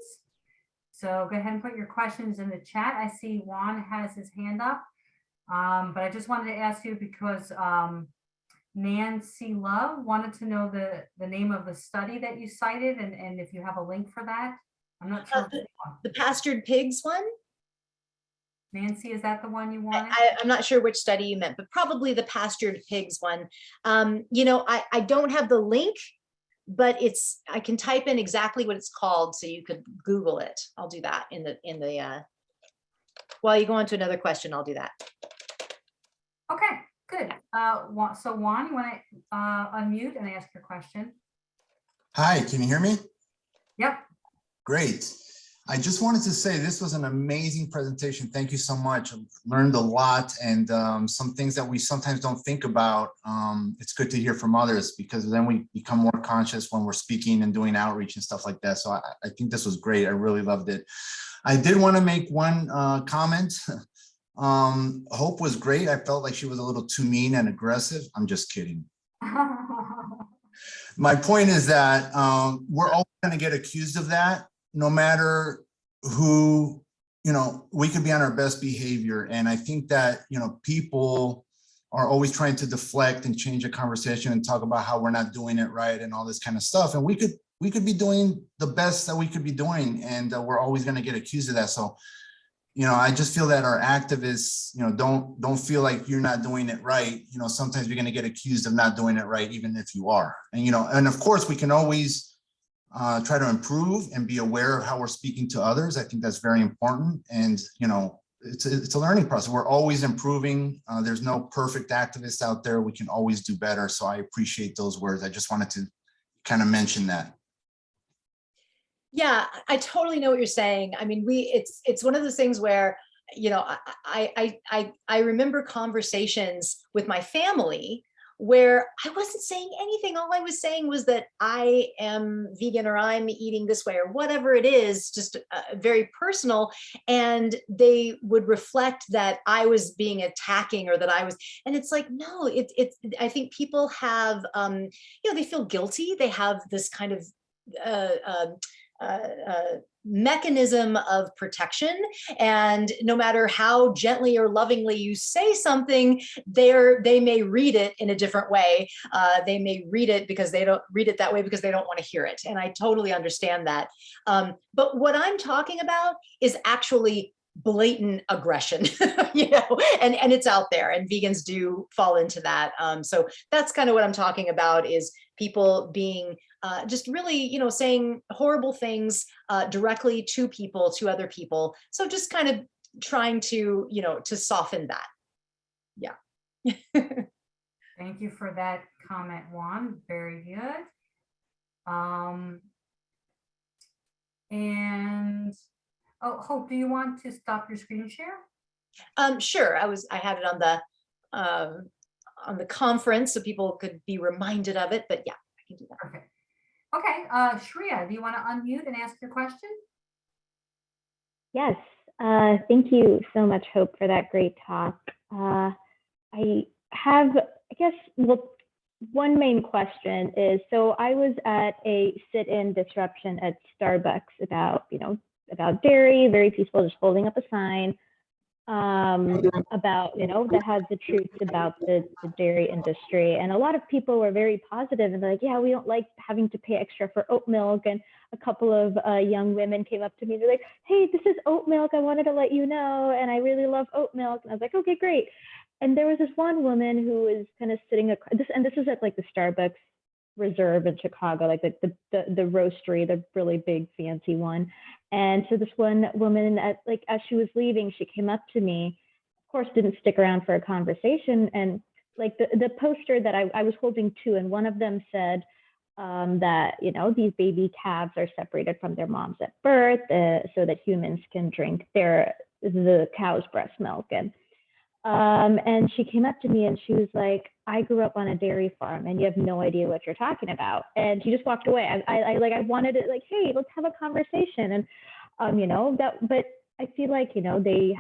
So go ahead and put your questions in the chat. I see Juan has his hand up. But I just wanted to ask you because Nancy Love wanted to know the name of the study that you cited and if you have a link for that. I'm not sure. The pastured pigs one? Nancy, is that the one you wanted? I'm not sure which study you meant, but probably the pastured pigs one. You know, I don't have the link, but I can type in exactly what it's called so you could Google it. I'll do that while you go on to another question, I'll do that. Okay, good. So Juan, you want to unmute and ask your question? Hi, can you hear me? Yep. Great. I just wanted to say this was an amazing presentation. Thank you so much. I learned a lot, and some things that we sometimes don't think about. It's good to hear from others because then we become more conscious when we're speaking and doing outreach and stuff like that. So I think this was great. I really loved it. I did want to make one comment. Hope was great. I felt like she was a little too mean and aggressive. I'm just kidding. My point is that we're all going to get accused of that, no matter who, you know, we could be on our best behavior. And I think that, you know, people are always trying to deflect and change a conversation and talk about how we're not doing it right and all this kind of stuff. And we could be doing the best that we could be doing, and we're always going to get accused of that. So, you know, I just feel that our activists, you know, don't feel like you're not doing it right. You know, sometimes you're going to get accused of not doing it right, even if you are. And, you know, and of course we can always try to improve and be aware of how we're speaking to others. I think that's very important. And, you know, it's a learning process. We're always improving. There's no perfect activists out there. We can always do better. So I appreciate those words. I just wanted to kind of mention that. Yeah, I totally know what you're saying. I mean, it's one of those things where, you know, I remember conversations with my family where I wasn't saying anything. All I was saying was that I am vegan or I'm eating this way or whatever it is, just very personal. And they would reflect that I was being attacking or that I was, and it's like, no, I think people have, you know, they feel guilty. They have this kind of, mechanism of protection, and no matter how gently or lovingly you say something, they may read it in a different way. They may read it because they don't read it that way because they don't want to hear it, and I totally understand that. But what I'm talking about is actually blatant aggression, you know, and it's out there, and vegans do fall into that. So that's kind of what I'm talking about, is people being just really, you know, saying horrible things directly to people, to other people. So just kind of trying to, you know, to soften that. Yeah. Thank you for that comment, Juan. Very good. And oh, Hope, do you want to stop your screen share? Sure. I had it on the conference so people could be reminded of it, but yeah, I can do that. Perfect. Okay, Shreya, do you want to unmute and ask your question? Yes, thank you so much, Hope, for that great talk. I have, I guess, well, one main question is, so I was at a sit-in disruption at Starbucks about, you know, about dairy, very peaceful, just holding up a sign about, you know, that had the truth about the dairy industry. And a lot of people were very positive and they're like, yeah, we don't like having to pay extra for oat milk. And a couple of young women came up to me. They're like, hey, this is oat milk. I wanted to let you know. And I really love oat milk. And I was like, okay, great. And there was this one woman who was kind of sitting, this is at like the Starbucks Reserve in Chicago, like the roastery, the really big fancy one. And so this one woman, as she was leaving, she came up to me, of course, didn't stick around for a conversation. And like the poster that I was holding two, and one of them said that, you know, these baby calves are separated from their moms at birth so that humans can drink the cow's breast milk. And she came up to me and she was like, I grew up on a dairy farm and you have no idea what you're talking about. And she just walked away. I wanted it, like, hey, let's have a conversation. And, you know, but I feel like, you know, they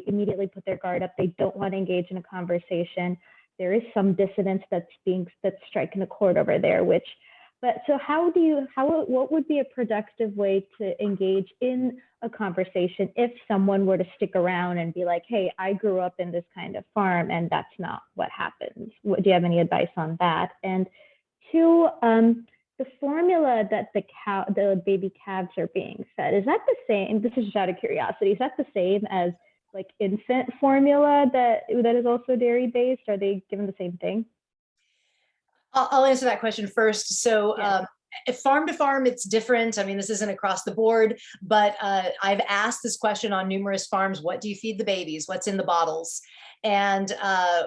immediately put their guard up. They don't want to engage in a conversation. There is some dissonance that's striking a chord over there, But so what would be a productive way to engage in a conversation if someone were to stick around and be like, hey, I grew up in this kind of farm and that's not what happens? Do you have any advice on that? And two, the formula that the baby calves are being fed, is that the same? This is just out of curiosity. Is that the same as like infant formula that is also dairy based? Are they given the same thing? I'll answer that question first. So farm to farm, it's different. I mean, this isn't across the board, but I've asked this question on numerous farms. What do you feed the babies? What's in the bottles? And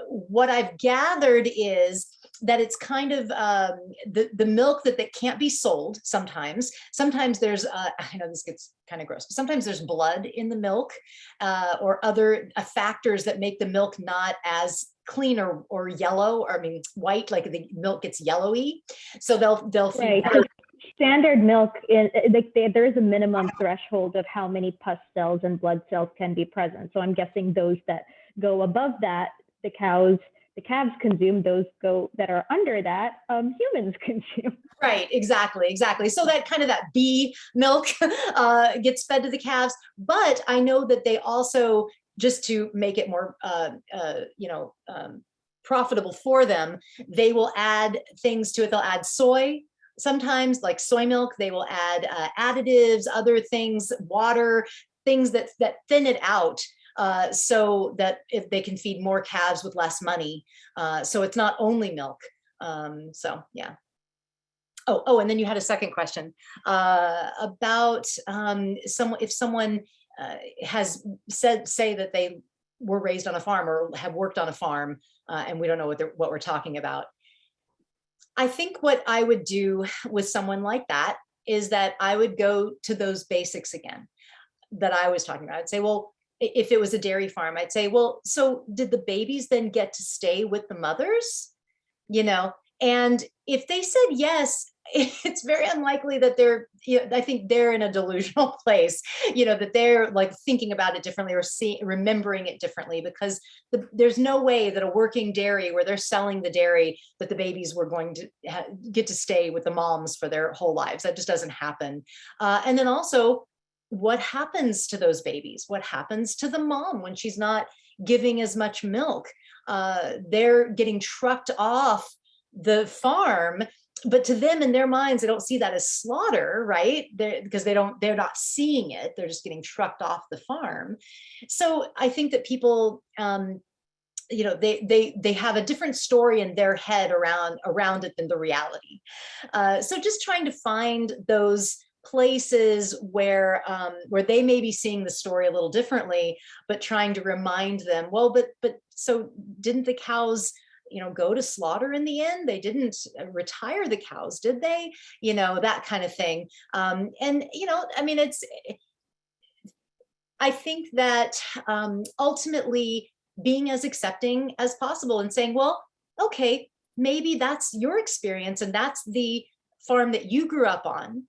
what I've gathered is that it's kind of the milk that can't be sold sometimes. Sometimes there's, I know this gets kind of gross, but sometimes there's blood in the milk or other factors that make the milk not as clean or yellow, or I mean white, like the milk gets yellowy. So they'll feed right. Standard milk, there is a minimum threshold of how many pus cells and blood cells can be present. So I'm guessing those that go above that, the calves consume. Those that are under that, humans consume. Right, exactly. So that kind of that bee milk gets fed to the calves. But I know that they also, just to make it more, profitable for them, they will add things to it. They'll add soy. Sometimes, like soy milk, they will add additives, other things, water, things that thin it out. So that if they can feed more calves with less money. So it's not only milk. So yeah. Oh, and then you had a second question about if someone say that they were raised on a farm or have worked on a farm, and we don't know what we're talking about. I think what I would do with someone like that is that I would go to those basics again that I was talking about. I'd say, well, if it was a dairy farm, I'd say, well, so did the babies then get to stay with the mothers? And if they said yes, it's very unlikely that I think they're in a delusional place, that they're like thinking about it differently or remembering it differently, because there's no way that a working dairy where they're selling the dairy that the babies were going to get to stay with the moms for their whole lives. That just doesn't happen. And then also, what happens to those babies? What happens to the mom when she's not giving as much milk? They're getting trucked off the farm, but to them, in their minds, they don't see that as slaughter, right? Because they're not seeing it. They're just getting trucked off the farm. So I think that people, they have a different story in their head around it than the reality. So just trying to find those places where they may be seeing the story a little differently, but trying to remind them, well, but so didn't the cows go to slaughter in the end? They didn't retire the cows, did they? That kind of thing. I mean, I think that ultimately being as accepting as possible and saying, well, okay, maybe that's your experience and that's the farm that you grew up on,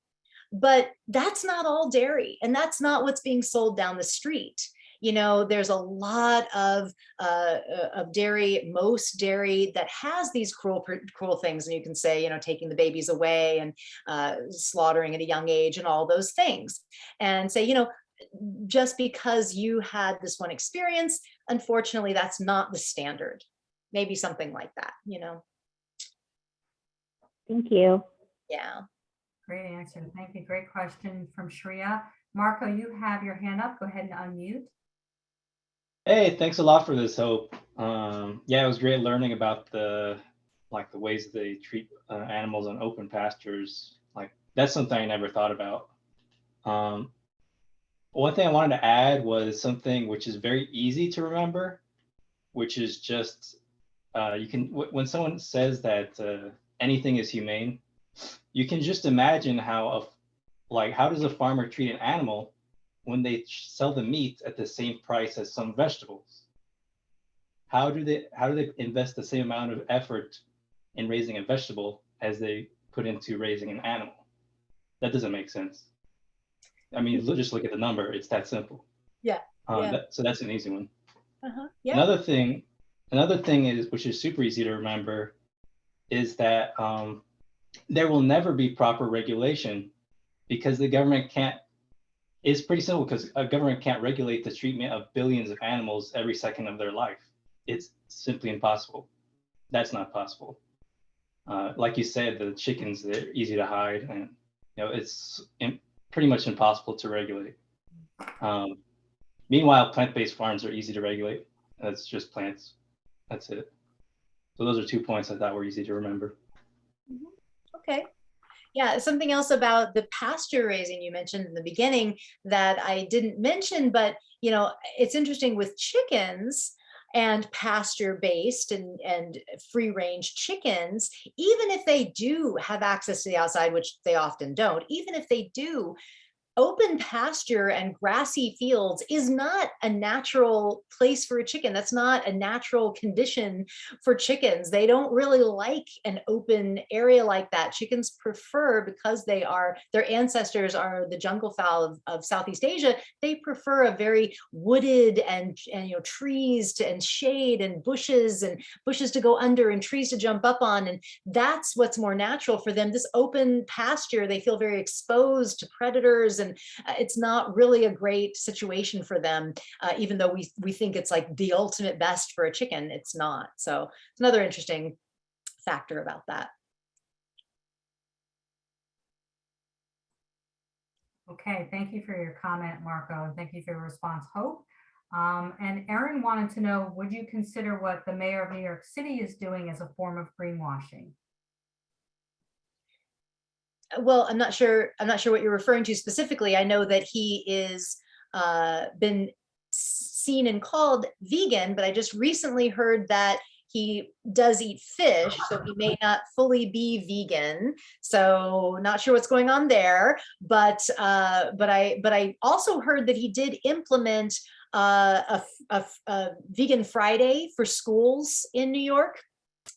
but that's not all dairy and that's not what's being sold down the street. There's a lot of dairy, most dairy that has these cruel things. And you can say, taking the babies away and slaughtering at a young age and all those things. And say, just because you had this one experience, unfortunately, that's not the standard. Maybe something like that, Thank you. Yeah. Great answer. Thank you. Great question from Shreya. Marco, you have your hand up. Go ahead and unmute. Hey, thanks a lot for this, Hope. Yeah, it was great learning about the ways they treat animals on open pastures. Like, that's something I never thought about. One thing I wanted to add was something which is very easy to remember, which is just when someone says that anything is humane, you can just imagine how does a farmer treat an animal when they sell the meat at the same price as some vegetables? How do they invest the same amount of effort in raising a vegetable as they put into raising an animal? That doesn't make sense. I mean, just look at the number. It's that simple. Yeah. So that's an easy one. Yeah. Another thing is, which is super easy to remember, is that there will never be proper regulation because the government can't. It's pretty simple because a government can't regulate the treatment of billions of animals every second of their life. It's simply impossible. That's not possible. Like you said, the chickens, they're easy to hide, and it's pretty much impossible to regulate. Meanwhile, plant-based farms are easy to regulate. That's just plants. That's it. So those are 2 points I thought were easy to remember. Okay. Yeah, something else about the pasture raising you mentioned in the beginning that I didn't mention, but it's interesting with chickens and pasture-based and free-range chickens, even if they do have access to the outside, which they often don't, even if they do, open pasture and grassy fields is not a natural place for a chicken. That's not a natural condition for chickens. They don't really like an open area like that. Chickens prefer, because their ancestors are the jungle fowl of Southeast Asia, they prefer a very wooded and trees and shade and bushes to go under and trees to jump up on. And that's what's more natural for them. This open pasture, they feel very exposed to predators, and it's not really a great situation for them, even though we think it's like the ultimate best for a chicken. It's not. So it's another interesting factor about that. Okay, thank you for your comment, Marco, and thank you for your response, Hope. And Erin wanted to know, would you consider what the mayor of New York City is doing as a form of greenwashing? Well, I'm not sure what you're referring to specifically. I know that he is been seen and called vegan, but I just recently heard that he does eat fish, so he may not fully be vegan. So not sure what's going on there. But I also heard that he did implement a vegan Friday for schools in New York.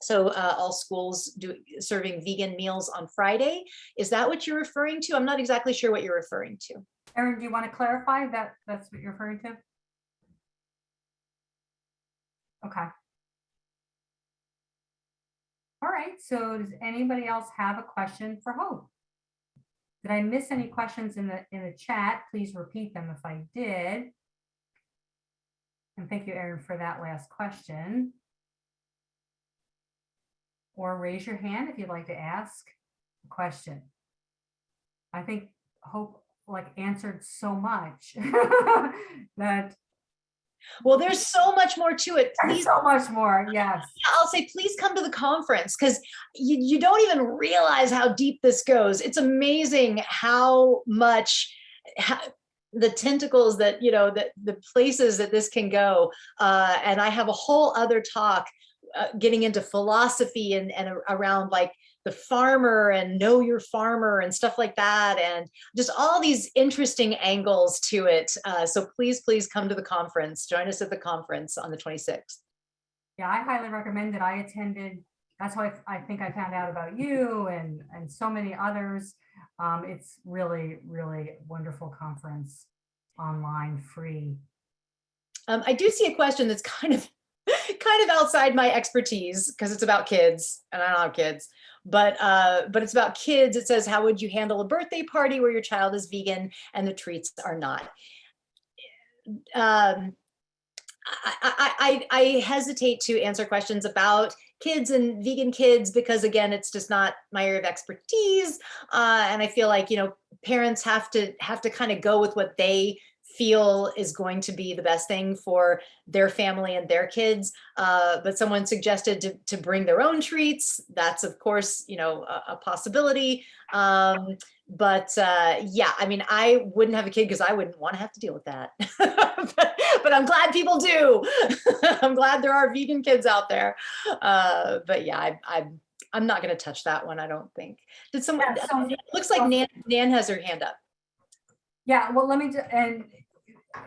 So all schools serving vegan meals on Friday. Is that what you're referring to? I'm not exactly sure what you're referring to. Erin, do you want to clarify that that's what you're referring to? Okay. All right, so does anybody else have a question for Hope? Did I miss any questions in the chat? Please repeat them if I did. And thank you, Erin, for that last question. Or raise your hand if you'd like to ask a question. I think Hope answered so much that. Well, there's so much more to it. Please, so much more. Yes. I'll say, please come to the conference, because you don't even realize how deep this goes. It's amazing how much the tentacles that, the places that this can go. And I have a whole other talk getting into philosophy and around the farmer and know your farmer and stuff like that, and just all these interesting angles to it. So please come to the conference. Join us at the conference on the 26th. Yeah, I highly recommend it. I attended. That's how I think I found out about you and so many others. It's really, really wonderful conference, online, free. I do see a question that's kind of outside my expertise, because it's about kids and I don't have kids, but it's about kids. It says, how would you handle a birthday party where your child is vegan and the treats are not? I hesitate to answer questions about kids and vegan kids, because again, it's just not my area of expertise. And I feel like, parents have to kind of go with what they feel is going to be the best thing for their family and their kids. But someone suggested to bring their own treats. That's of course, a possibility. But yeah, I mean, I wouldn't have a kid because I wouldn't want to have to deal with that. but I'm glad people do. I'm glad there are vegan kids out there. But yeah, I'm not going to touch that one, I don't think. Did someone? Yeah, so, it looks like Nan has her hand up. Yeah, well, let me and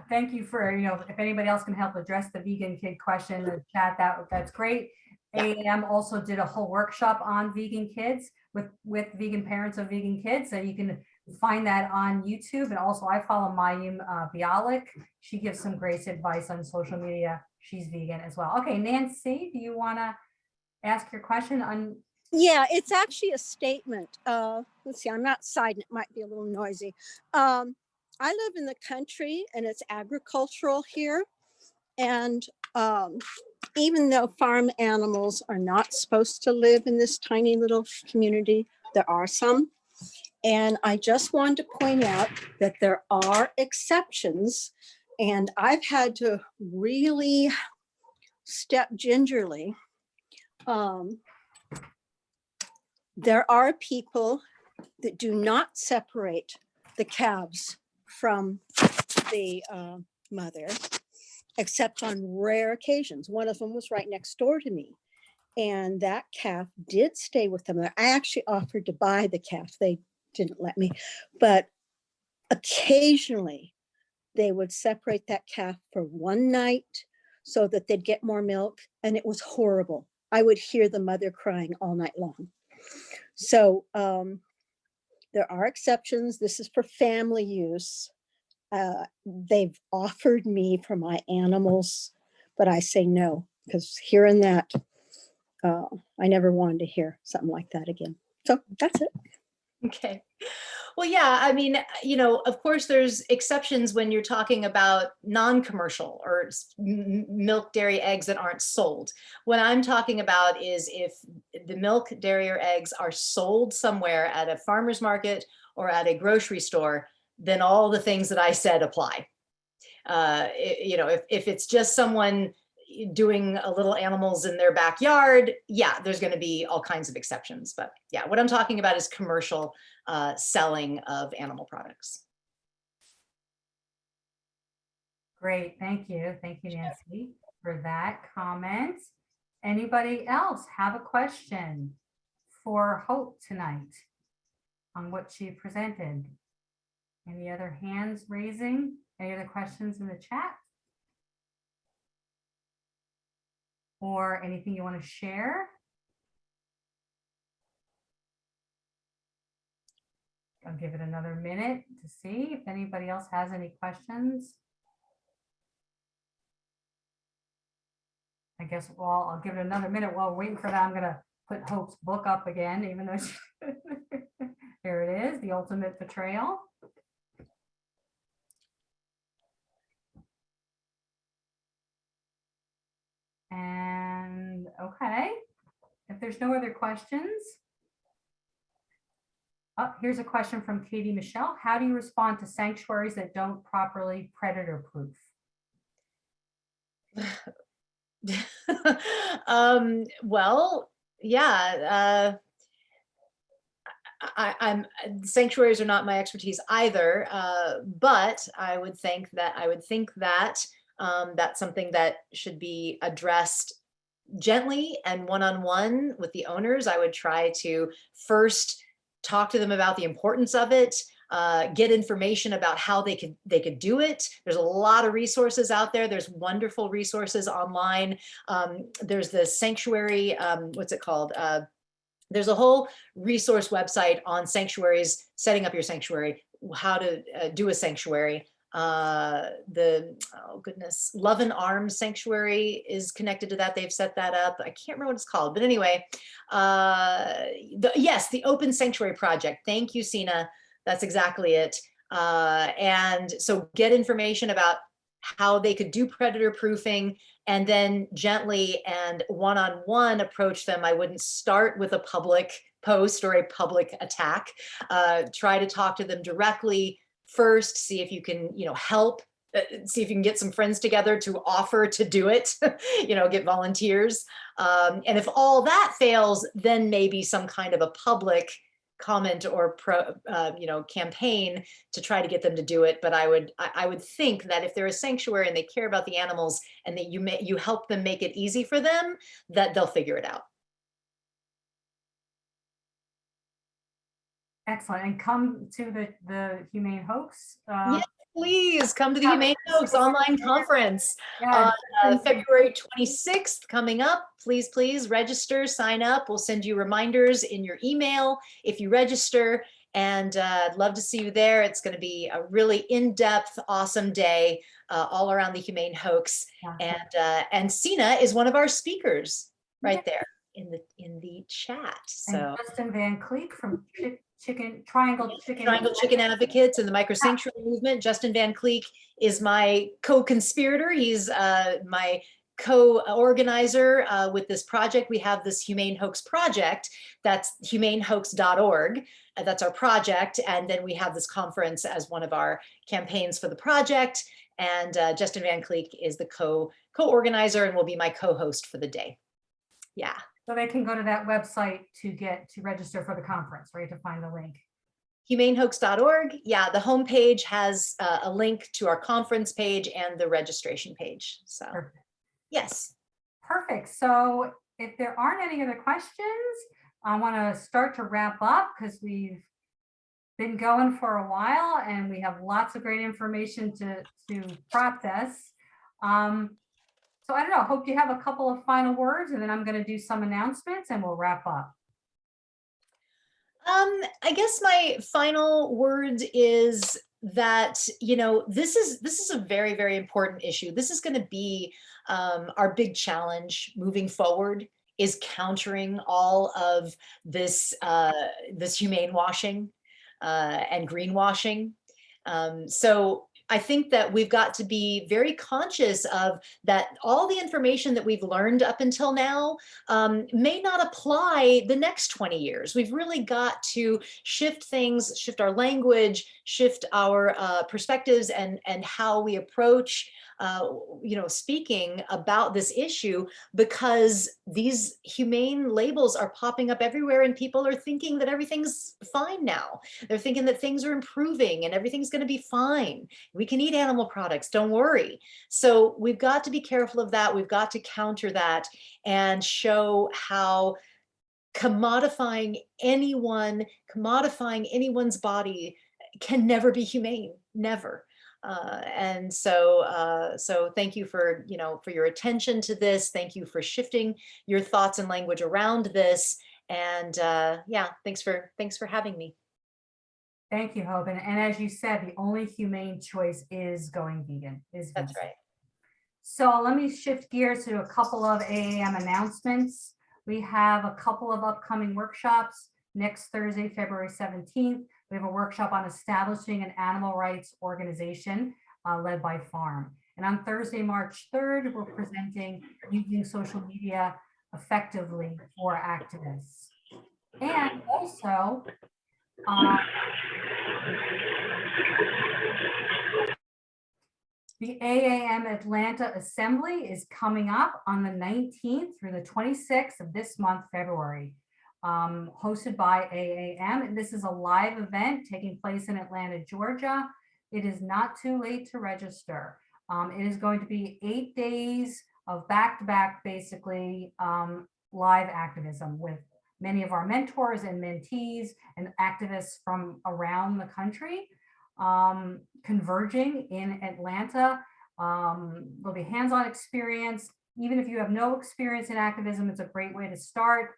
thank you for, if anybody else can help address the vegan kid question in the chat, that's great. Yeah. AAM also did a whole workshop on vegan kids with vegan parents of vegan kids. So you can find that on YouTube. And also I follow Mayim Bialik. She gives some great advice on social media. She's vegan as well. Okay, Nancy, do you want to ask your question on Yeah, it's actually a statement. Let's see, I'm outside and it might be a little noisy. I live in the country and it's agricultural here. And even though farm animals are not supposed to live in this tiny little community, there are some. And I just wanted to point out that there are exceptions. And I've had to really step gingerly. There are people that do not separate the calves from the mother, except on rare occasions. One of them was right next door to me. And that calf did stay with them. I actually offered to buy the calf. They didn't let me. But occasionally they would separate that calf for one night so that they'd get more milk. And it was horrible. I would hear the mother crying all night long. So there are exceptions. This is for family use. They've offered me for my animals, but I say no, because hearing that, I never wanted to hear something like that again. So that's it. Okay. Well, yeah, I mean, you know, of course, there's exceptions when you're talking about non-commercial or milk, dairy, eggs that aren't sold. What I'm talking about is if the milk, dairy, or eggs are sold somewhere at a farmer's market or at a grocery store, then all the things that I said apply. You know, if it's just someone doing a little animals in their backyard, yeah, there's going to be all kinds of exceptions. But yeah, what I'm talking about is commercial selling of animal products. Great, thank you. Thank you, Nancy, for that comment. Anybody else have a question for Hope tonight on what she presented? Any other hands raising? Any other questions in the chat? Or anything you want to share? I'll give it another minute to see if anybody else has any questions. I guess, well, I'll give it another minute while we're waiting for that. I'm going to put Hope's book up again, even though she, there it is, The Ultimate Betrayal. And okay, if there's no other questions. Oh, here's a question from Katie Michelle. How do you respond to sanctuaries that don't properly predator proof? Well, yeah, sanctuaries are not my expertise either, but I would think that that's something that should be addressed gently and one-on-one with the owners. I would try to first talk to them about the importance of it, get information about how they could do it. There's a lot of resources out there. There's wonderful resources online. There's the sanctuary, what's it called? There's a whole resource website on sanctuaries, setting up your sanctuary, how to do a sanctuary. Oh goodness, Love and Arms Sanctuary is connected to that. They've set that up. I can't remember what it's called, but anyway, yes, the Open Sanctuary Project. Thank you, Sina. That's exactly it. And so get information about how they could do predator proofing, and then gently and one-on-one approach them. I wouldn't start with a public post or a public attack. Try to talk to them directly first, see if you can, help, see if you can get some friends together to offer to do it, get volunteers. And if all that fails, then maybe some kind of a public comment or campaign to try to get them to do it. But I would think that if they're a sanctuary and they care about the animals and that you help them make it easy for them, that they'll figure it out. Excellent. And come to the Humane Hoax. Yes, please come to the Humane Hoax online conference Yeah. on February 26th coming up. Please register, sign up. We'll send you reminders in your email if you register. And I'd love to see you there. It's going to be a really in-depth, awesome day all around the Humane Hoax. Yeah. And Sina is one of our speakers right there. in the chat. And So Justin Van Cleek from Triangle Chicken Advocates and the Microsanctuary Movement. Justin Van Cleek is my co-conspirator. He's my co-organizer with this project. We have this Humane Hoax Project. That's humanehoax.org. That's our project. And then we have this conference as one of our campaigns for the project. And Justin Van Cleek is the co-organizer and will be my co-host for the day. Yeah. So they can go to that website to register for the conference, right? To find the link. Humanehoax.org. Yeah, the homepage has a link to our conference page and the registration page. So, Perfect. Yes. Perfect. So if there aren't any other questions, I want to start to wrap up because we've been going for a while and we have lots of great information to process. So I don't know, Hope you have a couple of final words and then I'm going to do some announcements and we'll wrap up. I guess my final word is that, you know, this is a very, very important issue. This is going to be our big challenge moving forward, is countering all of this this humane washing and greenwashing. So I think that we've got to be very conscious of that. All the information that we've learned up until now may not apply the next 20 years. We've really got to shift things, shift our language, shift our perspectives and how we approach you know, speaking about this issue, because these humane labels are popping up everywhere and people are thinking that everything's fine now. They're thinking that things are improving and everything's going to be fine. We can eat animal products, don't worry. So we've got to be careful of that. We've got to counter that and show how commodifying anyone's body can never be humane, never. And so thank you for, you know, for your attention to this. Thank you for shifting your thoughts and language around this. And yeah, thanks for having me. Thank you, Hope. And as you said, the only humane choice is going vegan. That's right. So let me shift gears to a couple of AAM announcements. We have a couple of upcoming workshops. Next Thursday, February 17th, we have a workshop on establishing an animal rights organization led by Farm. And on Thursday, March 3rd, we're presenting using social media effectively for activists. And also, the AAM Atlanta Assembly is coming up on the 19th through the 26th of this month, February, hosted by AAM. And this is a live event taking place in Atlanta, Georgia. It is not too late to register. It is going to be 8 days of back-to-back, basically, live activism with many of our mentors and mentees and activists from around the country. Converging in Atlanta. There'll be hands-on experience. Even if you have no experience in activism, it's a great way to start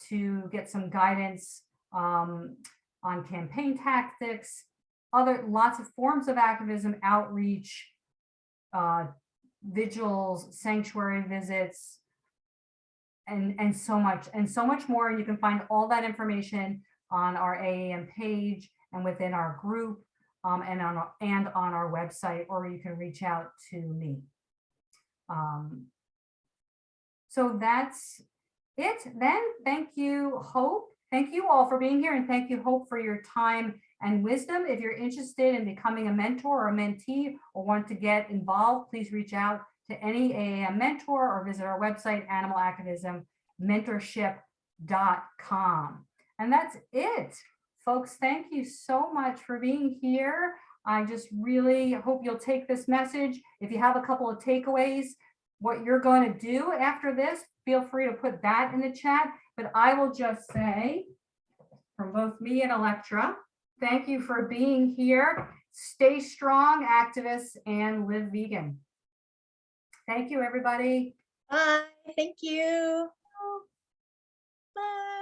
to get some guidance on campaign tactics, lots of forms of activism, outreach, vigils, sanctuary visits, and so much more. And you can find all that information on our AAM page and within our group. And on our website, or you can reach out to me. So that's it then. Thank you, Hope. Thank you all for being here, and thank you, Hope, for your time and wisdom. If you're interested in becoming a mentor or a mentee or want to get involved, please reach out to any AAM mentor or visit our website, animalactivismmentorship.com. And that's it. Folks, thank you so much for being here. I just really hope you'll take this message. If you have a couple of takeaways, what you're going to do after this, feel free to put that in the chat. But I will just say, from both me and Electra, thank you for being here. Stay strong, activists, and live vegan. Thank you, everybody. Bye. Thank you. Bye.